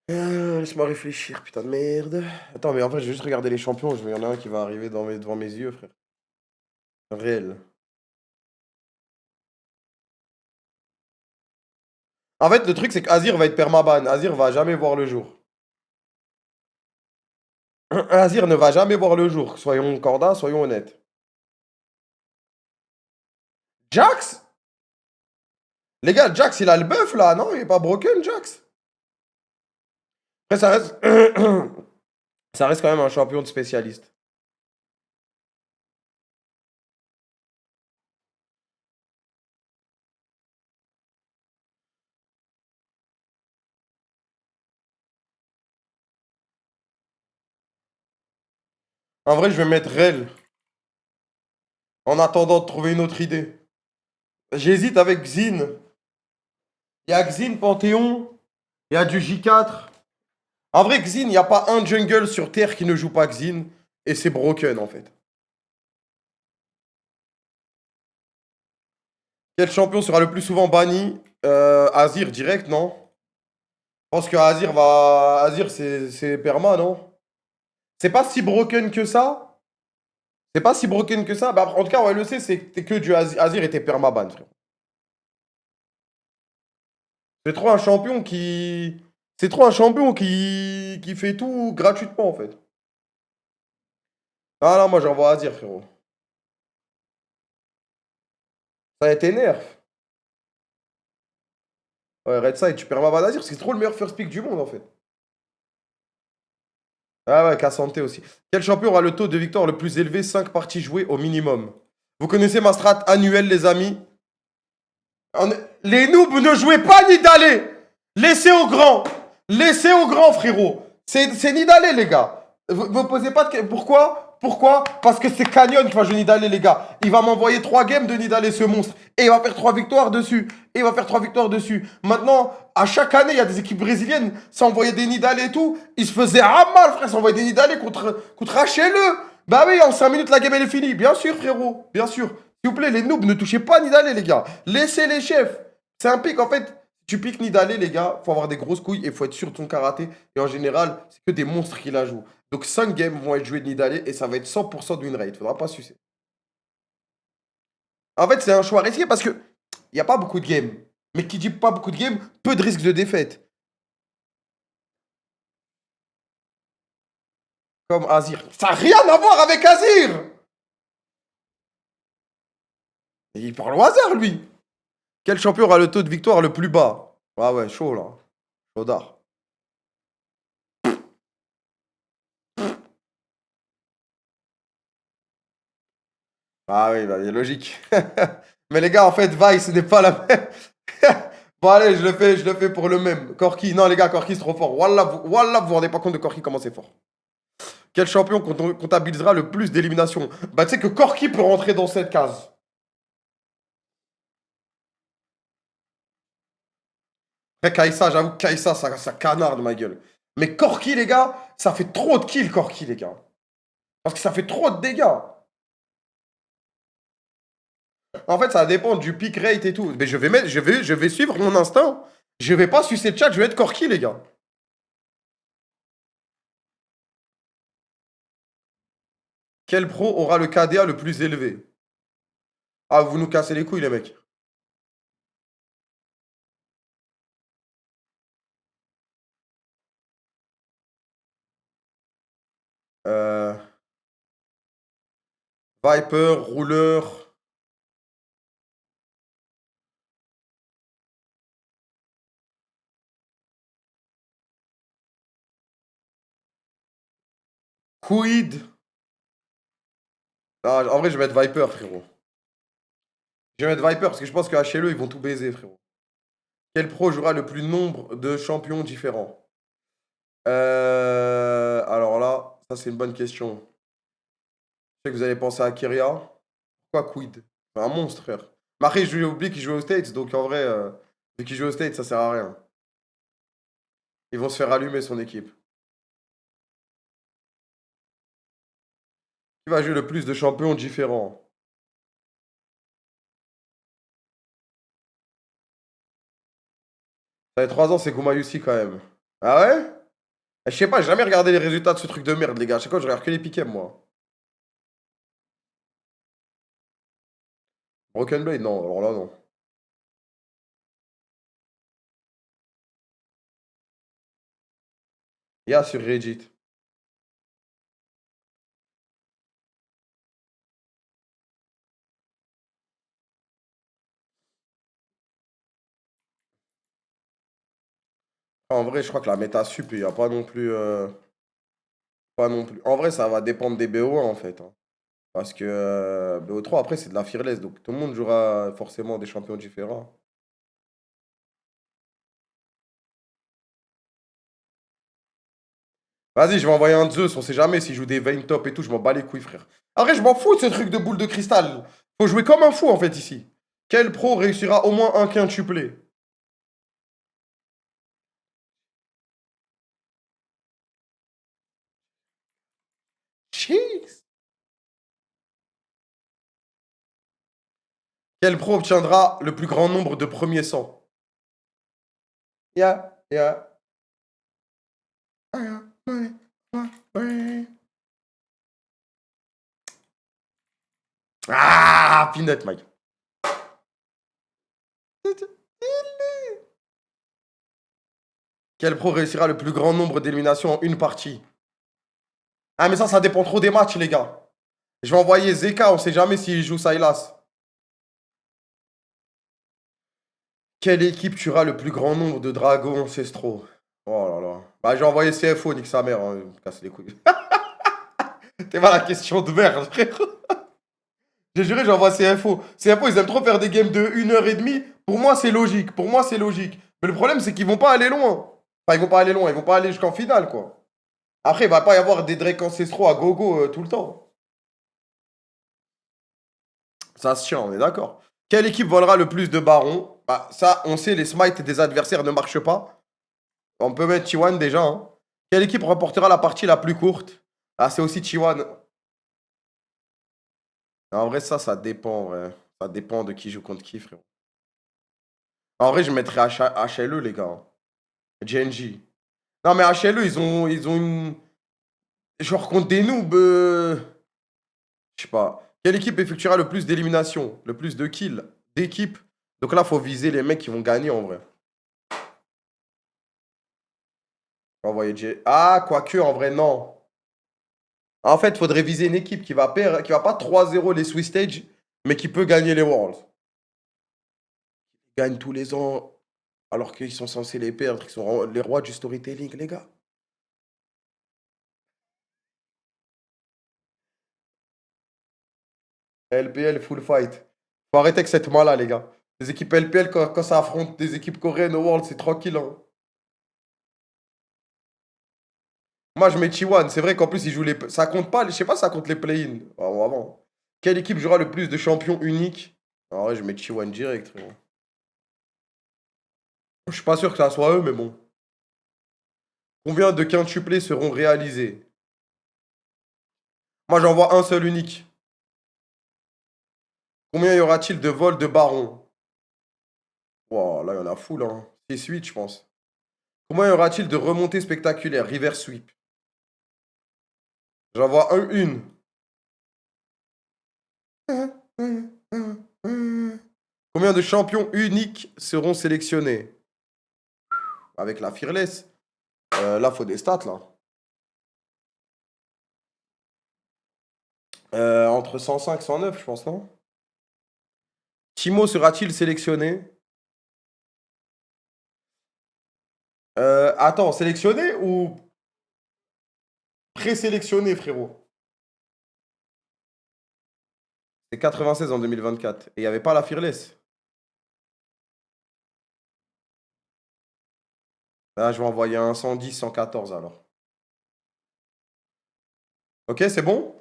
Laisse-moi réfléchir, putain de merde. Attends, mais en fait, je vais juste regarder les champions. Il y en a un qui va arriver devant mes yeux, frère. Réel. En fait, le truc, c'est qu'Azir va être permaban. Azir va jamais voir le jour. Azir ne va jamais voir le jour. Soyons cordas, soyons honnêtes. Jax? Les gars, Jax, il a le buff là, non? Il est pas broken, Jax? Après, ça reste. Ça reste quand même un champion de spécialiste. En vrai, je vais mettre Rel. En attendant de trouver une autre idée. J'hésite avec Xin. Il y a Xin, Panthéon. Il y a du J4. En vrai, Xin, il n'y a pas un jungle sur Terre qui ne joue pas Xin. Et c'est broken en fait. Quel champion sera le plus souvent banni? Azir direct, non? Je pense que Azir va. Azir, c'est perma, non? C'est pas si broken que ça? C'est pas si broken que ça? Bah, en tout cas, ouais, le sait, c'est que du Azir était permaban, frère. C'est trop un champion qui. C'est trop un champion qui fait tout gratuitement, en fait. Ah non, moi j'envoie Azir, frérot. Ça a été nerf. Ouais, Red Side, tu perds ma Azir parce que c'est trop le meilleur first pick du monde, en fait. Ah ouais, Cassante aussi. Quel champion aura le taux de victoire le plus élevé? 5 parties jouées au minimum. Vous connaissez ma strat annuelle, les amis? Les noobs ne jouez pas Nidalé. Laissez au grand. Laissez au grand, frérot. C'est Nidalé, les gars. Vous me posez pas de questions. Pourquoi? Pourquoi? Parce que c'est Canyon qui va jouer Nidalé, les gars. Il va m'envoyer 3 games de Nidalé, ce monstre. Et il va faire 3 victoires dessus. Et il va faire 3 victoires dessus. Maintenant, à chaque année, il y a des équipes brésiliennes. Ça envoyait des Nidalé et tout. Ils se faisaient mal, frère. Ça envoyait des Nidalé contre HLE. Bah oui, en 5 minutes, la game, elle est finie. Bien sûr, frérot. Bien sûr. S'il vous plaît, les noobs, ne touchez pas Nidalé, les gars. Laissez les chefs. C'est un pic, en fait. Si tu piques Nidalé, les gars, faut avoir des grosses couilles et faut être sûr de ton karaté. Et en général, c'est que des monstres qui la jouent. Donc 5 games vont être joués de Nidalé et ça va être 100% de win rate. Faudra pas sucer. En fait, c'est un choix risqué parce que il n'y a pas beaucoup de games. Mais qui dit pas beaucoup de games, peu de risques de défaite. Comme Azir. Ça n'a rien à voir avec Azir. Il parle au hasard, lui. Quel champion aura le taux de victoire le plus bas? Ah ouais, chaud là. Chaudard. Ah oui, bah, il est logique. Mais les gars, en fait, Vice n'est pas la même. Bon, allez, je le fais pour le même. Corki, non, les gars, Corki, c'est trop fort. Wallah, vous vous rendez pas compte de Corki, comment c'est fort. Quel champion comptabilisera le plus d'éliminations? Bah, tu sais que Corki peut rentrer dans cette case. Après, Kaïsa, j'avoue, Kaïsa, ça canarde ma gueule. Mais Corki, les gars, ça fait trop de kills, Corki, les gars. Parce que ça fait trop de dégâts. En fait, ça dépend du pick rate et tout. Mais je vais suivre mon instinct. Je vais pas sucer le chat, je vais être Corki, les gars. Quel pro aura le KDA le plus élevé? Ah, vous nous cassez les couilles, les mecs. Euh... Viper, rouleur. Quid. Ah, en vrai, je vais mettre Viper, frérot. Je vais mettre Viper parce que je pense que HLE, ils vont tout baiser, frérot. Quel pro jouera le plus nombre de champions différents? Alors là, ça c'est une bonne question. Je sais que vous allez penser à Kyria. Pourquoi Quid? C'est un monstre, frère. Mais après, j'ai oublié qu'il jouait aux States, donc en vrai, vu qu'il joue aux States, ça sert à rien. Ils vont se faire allumer son équipe. Qui va jouer le plus de champions différents? Ça fait 3 ans, c'est Kumayusi quand même. Ah ouais? Je sais pas, j'ai jamais regardé les résultats de ce truc de merde, les gars. À chaque fois, je regarde que les piquets, moi. Broken Blade, non, alors là, non. Il y a sur Reddit. En vrai, je crois que la méta sup, il n'y a pas non plus. Pas non plus. En vrai, ça va dépendre des BO1 en fait, hein. Parce que BO3, après, c'est de la fearless. Donc tout le monde jouera forcément des champions différents. Vas-y, je vais envoyer un Zeus. On sait jamais s'il joue des Vayne top et tout. Je m'en bats les couilles, frère. Après, je m'en fous de ce truc de boule de cristal. Faut jouer comme un fou en fait ici. Quel pro réussira au moins un quintuplé? Cheese. Quel pro obtiendra le plus grand nombre de premiers 100? Yeah, yeah. Ah, Peanut, Mike. Quel pro réussira le plus grand nombre d'éliminations en une partie? Ah, mais ça dépend trop des matchs, les gars. Je vais envoyer Zeka, on sait jamais s'il joue Sylas. Quelle équipe tuera le plus grand nombre de dragons ancestraux? Oh là là. Bah, j'ai envoyé CFO, nique sa mère, hein. Me casse les couilles. T'es pas la question de merde, frère. J'ai juré, j'envoie CFO. CFO, ils aiment trop faire des games de 1h30. Pour moi, c'est logique. Pour moi, c'est logique. Mais le problème, c'est qu'ils vont pas aller loin. Enfin, ils vont pas aller loin. Ils vont pas aller jusqu'en finale, quoi. Après, il va pas y avoir des Drake ancestraux à gogo tout le temps. Ça se tient, on est d'accord. Quelle équipe volera le plus de barons? Bah, ça, on sait, les smites des adversaires ne marchent pas. On peut mettre T1 déjà, hein. Quelle équipe remportera la partie la plus courte? Ah, c'est aussi T1. En vrai, ça dépend, ouais. Ça dépend de qui joue contre qui, frérot. En vrai, je mettrais HLE, les gars, hein. GNG. Non, mais HLE, ils ont une. Genre contre des noobs. Je sais pas. Quelle équipe effectuera le plus d'éliminations? Le plus de kills d'équipe? Donc là, faut viser les mecs qui vont gagner en vrai. Envoyer J. Ah, quoique, en vrai, non. En fait, faudrait viser une équipe qui va perdre, qui va pas 3-0 les Swiss Stage, mais qui peut gagner les Worlds. Ils gagnent tous les ans, alors qu'ils sont censés les perdre, qu'ils sont les rois du storytelling, les gars. LPL full fight. Faut arrêter avec cette main-là, les gars. Les équipes LPL, quand ça affronte des équipes coréennes au World, c'est tranquille, hein. Moi, je mets T1. C'est vrai qu'en plus, il joue les. Ça compte pas, je sais pas si ça compte les play-in. Avant. Quelle équipe jouera le plus de champions uniques? En vrai, je mets T1 direct, frérot. Je suis pas sûr que ça soit eux, mais bon. Combien de quintuplés seront réalisés? Moi, j'en vois un seul unique. Combien y aura-t-il de vols de barons? Wow, là, il y en a full, hein. 6-8, je pense. Combien y aura-t-il de remontées spectaculaires? River sweep. J'en vois une. Combien de champions uniques seront sélectionnés? Avec la Fearless. Là, faut des stats, là. Entre 105 et 109, je pense, non? Timo sera-t-il sélectionné? Attends, sélectionné ou présélectionné, frérot? C'est 96 en 2024. Et il n'y avait pas la Fearless. Là, je vais envoyer un 110, 114 alors. Ok, c'est bon?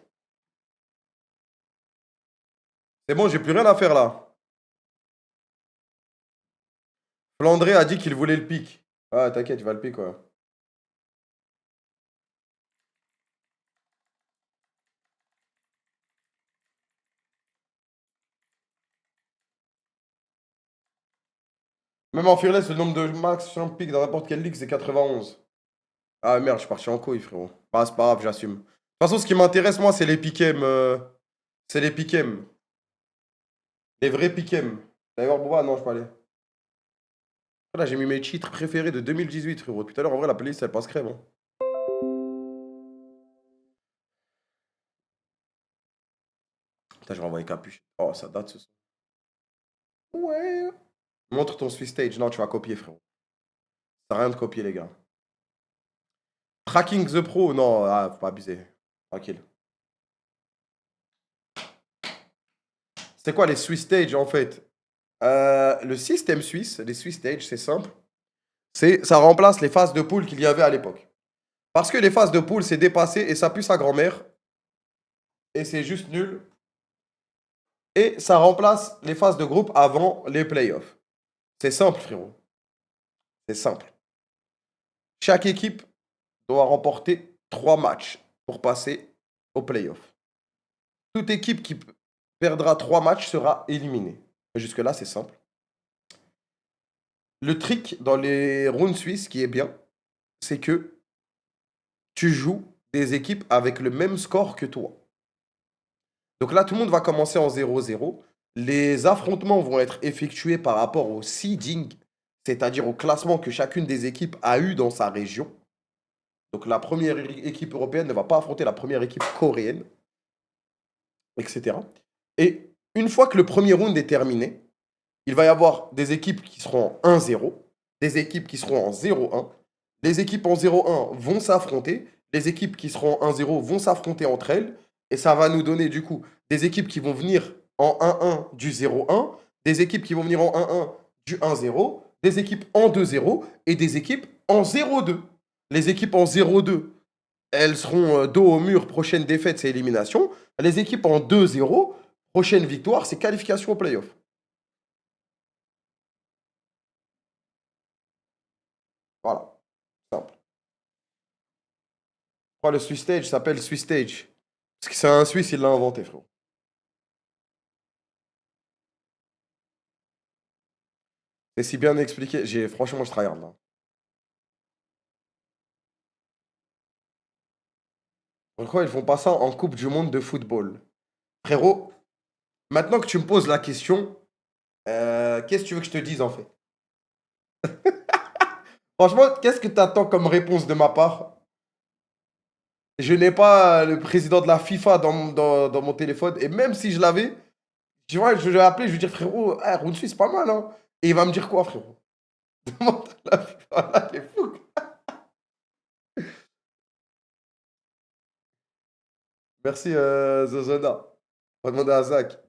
C'est bon, j'ai plus rien à faire là. Flandré a dit qu'il voulait le pic. Ah, t'inquiète, il va le pic, ouais. Même en fearless, le nombre de max sur un pic dans n'importe quelle ligue, c'est 91. Ah merde, je suis parti en couille, frérot. Bah, c'est pas grave, j'assume. De toute façon, ce qui m'intéresse, moi, c'est les piquems. C'est les piquems. Les vrais piquems. T'allais voir Bouba? Non, je peux aller. Là, j'ai mis mes titres préférés de 2018, frérot. Tout à l'heure, en vrai, la playlist, elle passe crème. Hein. Putain, je vais envoyer Capuche. Oh, ça date ce son. Ouais. Montre ton Swiss Stage. Non, tu vas copier, frérot. Ça rien de copier, les gars. Tracking the Pro. Non, ah, faut pas abuser. Tranquille. C'est quoi les Swiss Stage, en fait? Le système suisse, les Swiss Stage, c'est simple. Ça remplace les phases de poule qu'il y avait à l'époque. Parce que les phases de poule, c'est dépassé et ça pue sa grand-mère. Et c'est juste nul. Et ça remplace les phases de groupe avant les playoffs. C'est simple, frérot. C'est simple. Chaque équipe doit remporter 3 matchs pour passer aux playoffs. Toute équipe qui perdra 3 matchs sera éliminée. Jusque-là, c'est simple. Le trick dans les rounds suisses qui est bien, c'est que tu joues des équipes avec le même score que toi. Donc là, tout le monde va commencer en 0-0. Les affrontements vont être effectués par rapport au seeding, c'est-à-dire au classement que chacune des équipes a eu dans sa région. Donc la première équipe européenne ne va pas affronter la première équipe coréenne, etc. Et une fois que le premier round est terminé, il va y avoir des équipes qui seront en 1-0, des équipes qui seront en 0-1. Les équipes en 0-1 vont s'affronter, les équipes qui seront en 1-0 vont s'affronter entre elles, et ça va nous donner du coup des équipes qui vont venir en 1-1 du 0-1, des équipes qui vont venir en 1-1 du 1-0, des équipes en 2-0 et des équipes en 0-2. Les équipes en 0-2, elles seront dos au mur, prochaine défaite, c'est élimination. Les équipes en 2-0, prochaine victoire, c'est qualification au playoff. Voilà, simple. Pourquoi le Swiss Stage s'appelle Swiss Stage? Parce que c'est un Suisse, il l'a inventé, frérot. C'est si bien expliqué. Franchement, je tryhard là. Pourquoi ils font pas ça en Coupe du Monde de football? Frérot, maintenant que tu me poses la question, qu'est-ce que tu veux que je te dise en fait? Franchement, qu'est-ce que tu attends comme réponse de ma part? Je n'ai pas le président de la FIFA dans mon téléphone. Et même si je l'avais, tu vois, je vais appeler, je vais dire frérot, round suisse, c'est pas mal, hein? Et il va me dire quoi, frérot? Demande à la FIFA, là, t'es fou. Merci, Zozona. On va demander à Zach.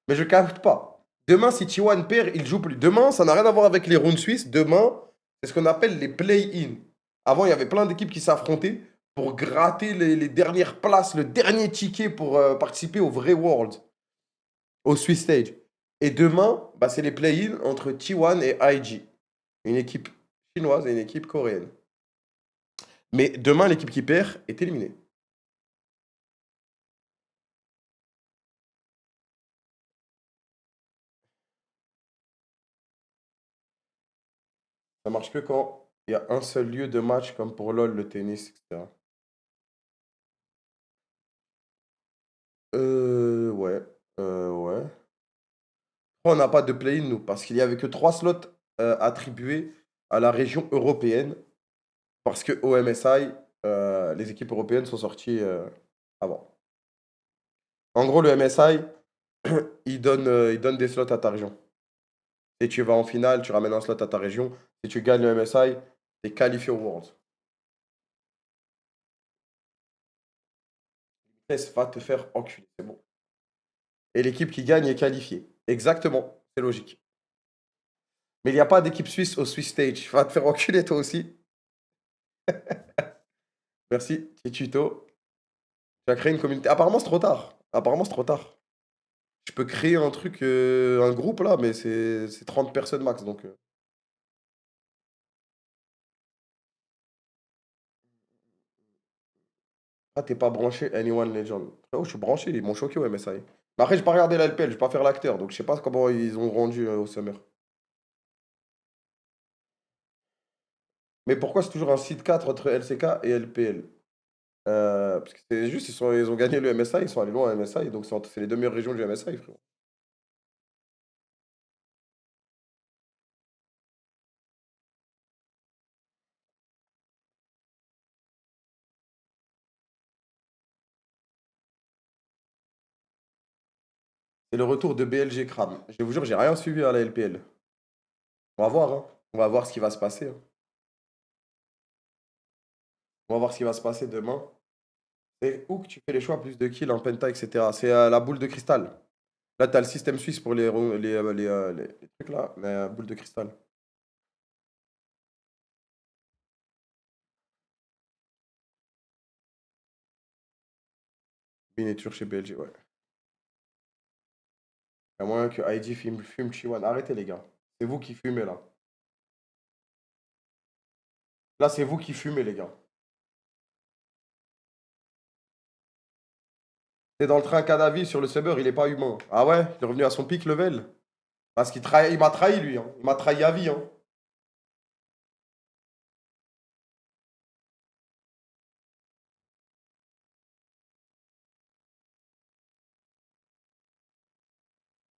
Mais je capte pas. Demain, si T1 perd, il joue plus. Demain, ça n'a rien à voir avec les rounds suisses. Demain, c'est ce qu'on appelle les play-in. Avant, il y avait plein d'équipes qui s'affrontaient pour gratter les dernières places, le dernier ticket pour participer au vrai World, au Swiss Stage. Et demain, bah, c'est les play-in entre T1 et IG. Une équipe chinoise et une équipe coréenne. Mais demain, l'équipe qui perd est éliminée. Ça marche que quand il y a un seul lieu de match, comme pour LoL, le tennis, etc. Ouais. Ouais. Pourquoi on n'a pas de play-in, nous? Parce qu'il n'y avait que 3 slots attribués à la région européenne. Parce que au MSI, les équipes européennes sont sorties avant. En gros, le MSI, il donne des slots à ta région. Si tu vas en finale, tu ramènes un slot à ta région. Si tu gagnes le MSI, tu es qualifié au World. Laisse, va te faire enculer, c'est bon. Et l'équipe qui gagne est qualifiée. Exactement, c'est logique. Mais il n'y a pas d'équipe suisse au Swiss Stage. Va te faire enculer toi aussi. Merci, petit tuto. Tu as créé une communauté. Apparemment, c'est trop tard. Apparemment, c'est trop tard. Je peux créer un truc, un groupe là, mais c'est 30 personnes max. Donc, Ah, t'es pas branché Anyone Legend. Oh, je suis branché, ils m'ont choqué au MSI. Mais après, j'ai pas regardé la LPL, je vais pas faire l'acteur, donc je sais pas comment ils ont rendu au Summer. Mais pourquoi c'est toujours un site 4 entre LCK et LPL? Parce que c'est juste, ils ont gagné le MSI, ils sont allés loin à MSI, donc c'est les deux meilleures régions du MSI, frérot. C'est le retour de BLG Crame. Je vous jure, j'ai rien suivi à la LPL. On va voir, hein. On va voir ce qui va se passer, hein. On va voir ce qui va se passer demain. C'est où que tu fais les choix plus de kills en penta, etc. C'est la boule de cristal. Là, t'as le système suisse pour les trucs là, mais boule de cristal. Miniature chez BLG, ouais. Il y a moyen que ID fume Chiwan. Arrêtez, les gars. C'est vous qui fumez, là. Là, c'est vous qui fumez, les gars. T'es dans le train Cadavi sur le Subber, il est pas humain. Ah ouais? Il est revenu à son pic level? Parce il m'a trahi, lui, hein. Il m'a trahi à vie, hein.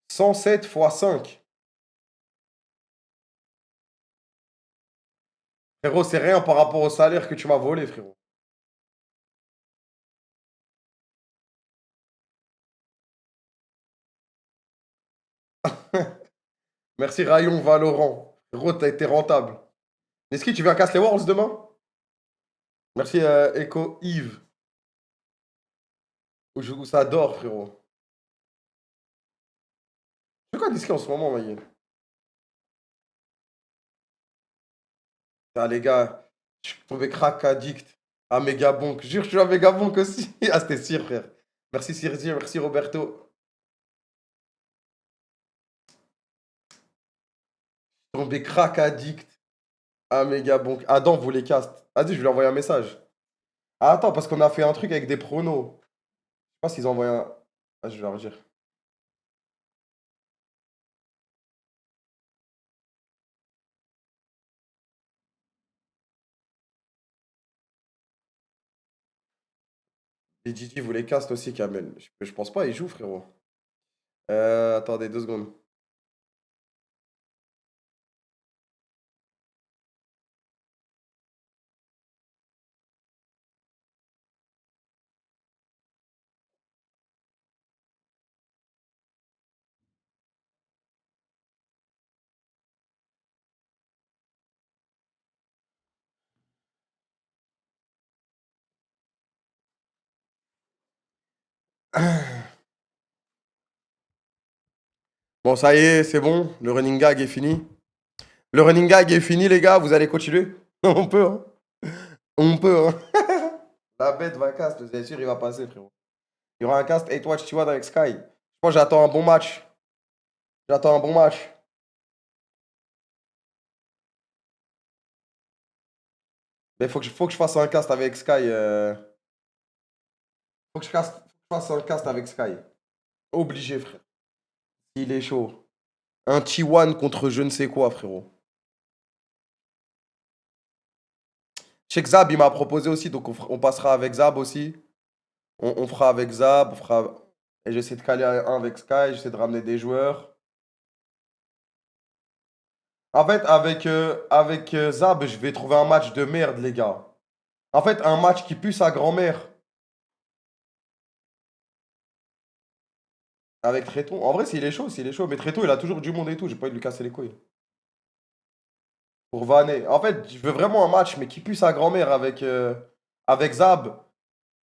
« 107 fois 5. Frérot, c'est rien par rapport au salaire que tu m'as volé, frérot. Merci Rayon Valorant. Frérot, t'as été rentable. Neski, tu viens casser les Worlds demain? Merci Echo Yves. Où ça dort, frérot. C'est quoi Neski en ce moment, Maïe? Ah, les gars, je suis tombé crack addict à Megabonk. Jure, je suis à Megabonk aussi. Ah, c'était Cyr, frère. Merci Cyril, merci Roberto. Tombé crack addict à Megabonk. Adam vous les cast. Vas-y, je vais lui envoyer un message. Ah, attends, parce qu'on a fait un truc avec des pronos. Je sais pas s'ils ont envoyé un. Ah, je vais leur dire. Et Gigi vous les cast aussi, Kamel. Je pense pas, il joue, frérot. Attendez 2 secondes. Bon, ça y est, c'est bon. Le running gag est fini. Le running gag est fini, les gars. Vous allez continuer? On peut, hein. On peut, hein. La bête va cast, c'est sûr, il va passer, frérot. Il y aura un cast 8 Watch T1 avec Sky. Moi, j'attends un bon match. J'attends un bon match. Mais faut que je fasse un cast avec Sky. Faut que je fasse un cast avec Sky. Obligé, frère. Il est chaud. Un T1 contre je ne sais quoi, frérot. Je sais que Zab, il m'a proposé aussi, donc on passera avec Zab aussi. On fera avec Zab, et j'essaie de caler un avec Sky, j'essaie de ramener des joueurs. En fait, avec Zab, je vais trouver un match de merde, les gars. En fait, un match qui pue sa grand-mère. Avec Tréton. En vrai, s'il est chaud, Mais Tréton, il a toujours du monde et tout. J'ai pas envie de lui casser les couilles. Pour vanner. En fait, je veux vraiment un match, mais qui pue sa grand-mère avec Zab.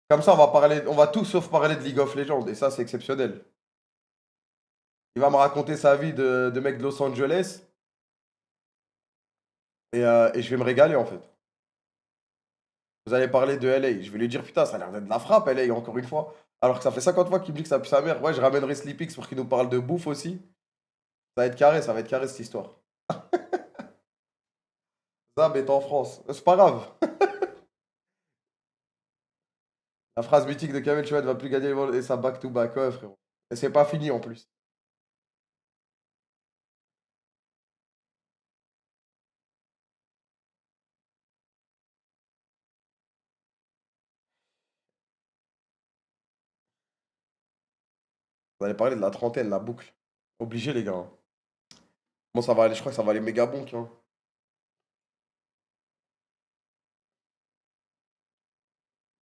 Comme ça, on va tous sauf parler de League of Legends. Et ça, c'est exceptionnel. Il va me raconter sa vie de mec de Los Angeles. Et je vais me régaler en fait. Vous allez parler de LA. Je vais lui dire, putain, ça a l'air d'être de la frappe, LA, encore une fois. Alors que ça fait 50 fois qu'il me dit que ça pue sa mère. Ouais, je ramènerai Sleepix pour qu'il nous parle de bouffe aussi. Ça va être carré, ça va être carré cette histoire. Zab est en France. C'est pas grave. La phrase mythique de Kamel Chouette va plus gagner les vols et ça back-to-back. Ouais, frérot. Et c'est pas fini en plus. Vous allez parler de la trentaine, la boucle. Obligé, les gars, hein. Bon, ça va aller, je crois que ça va aller méga bonk, hein.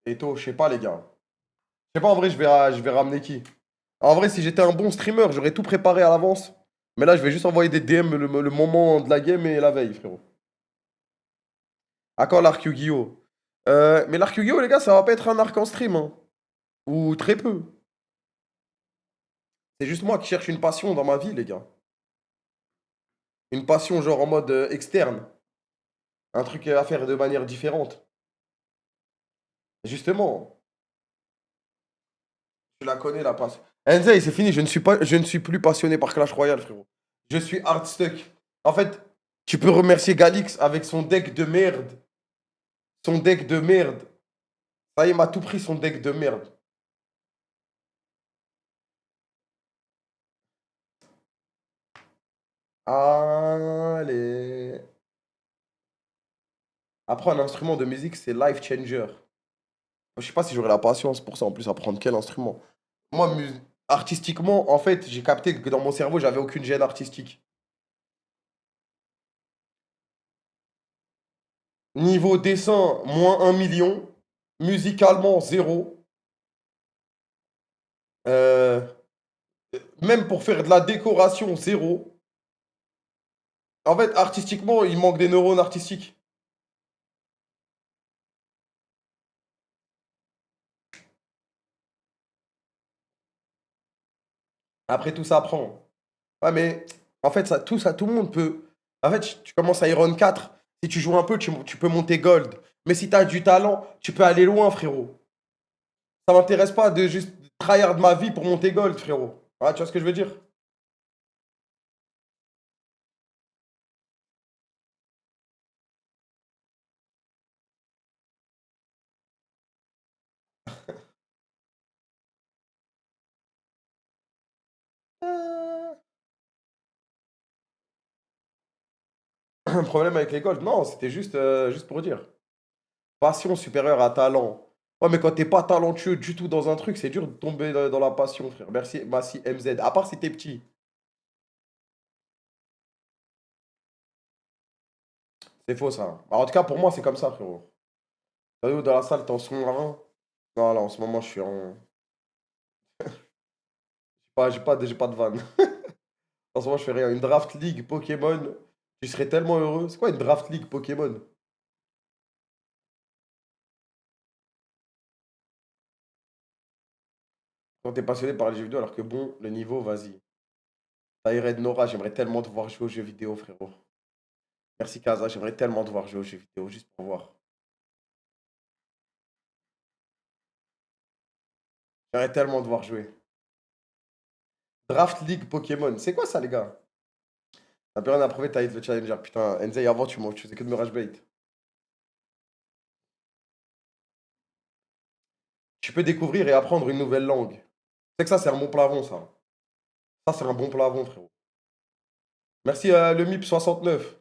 Et toi, je sais pas, les gars. Je sais pas, en vrai, je vais ramener qui? En vrai, si j'étais un bon streamer, j'aurais tout préparé à l'avance. Mais là, je vais juste envoyer des DM le moment de la game et la veille, frérot. À quand l'arc Yu-Gi-Oh? Mais l'arc Yu-Gi-Oh, les gars, ça va pas être un arc en stream, hein. Ou très peu. C'est juste moi qui cherche une passion dans ma vie, les gars. Une passion, genre en mode externe. Un truc à faire de manière différente. Justement, tu la connais, la passion. Enzei, c'est fini, je ne suis plus passionné par Clash Royale, frérot. Je suis hardstuck. En fait, tu peux remercier Galix avec son deck de merde. Son deck de merde. Ça y est, il m'a tout pris son deck de merde. Allez. Après, un instrument de musique, c'est life changer. Je sais pas si j'aurai la patience pour ça, en plus, apprendre quel instrument. Moi, artistiquement, en fait, j'ai capté que dans mon cerveau, j'avais aucune gêne artistique. Niveau dessin, moins 1 million. Musicalement, zéro. Euh, Même pour faire de la décoration, zéro. En fait, artistiquement, il manque des neurones artistiques. Après, tout ça prend. Ouais, mais en fait, tout le monde peut. En fait, tu commences à Iron 4. Si tu joues un peu, tu peux monter Gold. Mais si tu as du talent, tu peux aller loin, frérot. Ça m'intéresse pas de juste tryhard ma vie pour monter Gold, frérot. Ah, tu vois ce que je veux dire? Un problème avec les Gold? Non, c'était juste pour dire. Passion supérieure à talent. Ouais, mais quand t'es pas talentueux du tout dans un truc, c'est dur de tomber dans la passion, frère. Merci, merci MZ. À part si t'es petit. C'est faux, ça. Alors, en tout cas, pour moi, c'est comme ça, frérot. T'as vu, dans la salle, t'es en sous-marin. Non, là, en ce moment, je suis en. J'ai pas de vanne. En ce moment, je fais rien. Une draft league Pokémon. Je serais tellement heureux. C'est quoi une draft league Pokémon? Quand t'es passionné par les jeux vidéo, alors que bon, le niveau, vas-y. Tyred Nora, j'aimerais tellement te voir jouer aux jeux vidéo, frérot. Merci Kaza, j'aimerais tellement te voir jouer aux jeux vidéo, juste pour voir. J'aimerais tellement te voir jouer. Draft League Pokémon. C'est quoi ça, les gars? T'as plus rien à prouver, t'as hit le challenger. Putain, Enzei, avant, tu faisais que de me rage bait. Tu peux découvrir et apprendre une nouvelle langue. C'est que ça, c'est un bon plafond, ça. Ça, c'est un bon plafond, frérot. Merci, le MIP 69.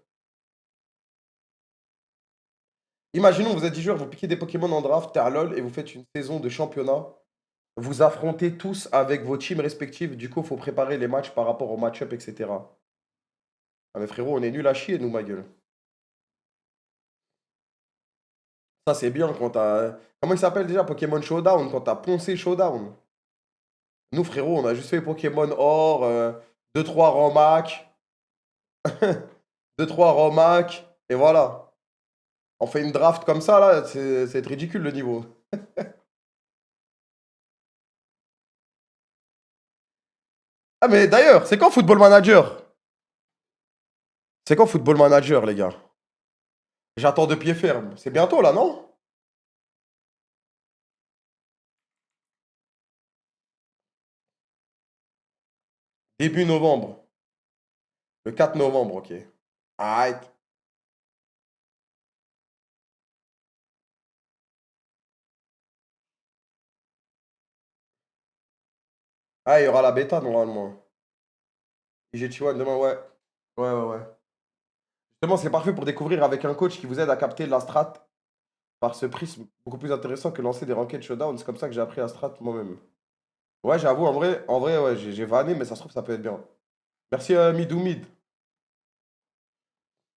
Imaginons, vous êtes 10 joueurs, vous piquez des Pokémon en draft, t'es à LoL et vous faites une saison de championnat. Vous affrontez tous avec vos teams respectifs. Du coup, il faut préparer les matchs par rapport au match-up, etc. Ah, mais frérot, on est nul à chier, nous, ma gueule. Ça, c'est bien quand t'as. Comment il s'appelle déjà? Pokémon Showdown, quand t'as poncé Showdown. Nous, frérot, on a juste fait Pokémon Or, 2-3 Romac, 2-3 Romac, et voilà. On fait une draft comme ça, là, c'est ridicule le niveau. Ah, mais d'ailleurs, c'est quand Football Manager? C'est quand Football Manager, les gars? J'attends de pied ferme. C'est bientôt là, non? Début novembre. Le 4 novembre, ok. Alright. Ah, il y aura la bêta normalement. IGT1 demain, ouais. Ouais, ouais, ouais. Justement, c'est parfait pour découvrir avec un coach qui vous aide à capter la strat par ce prisme beaucoup plus intéressant que lancer des ranked showdown. C'est comme ça que j'ai appris la strat moi-même. Ouais, j'avoue, en vrai, ouais, j'ai vanné, mais ça se trouve, ça peut être bien. Merci, Midoumid.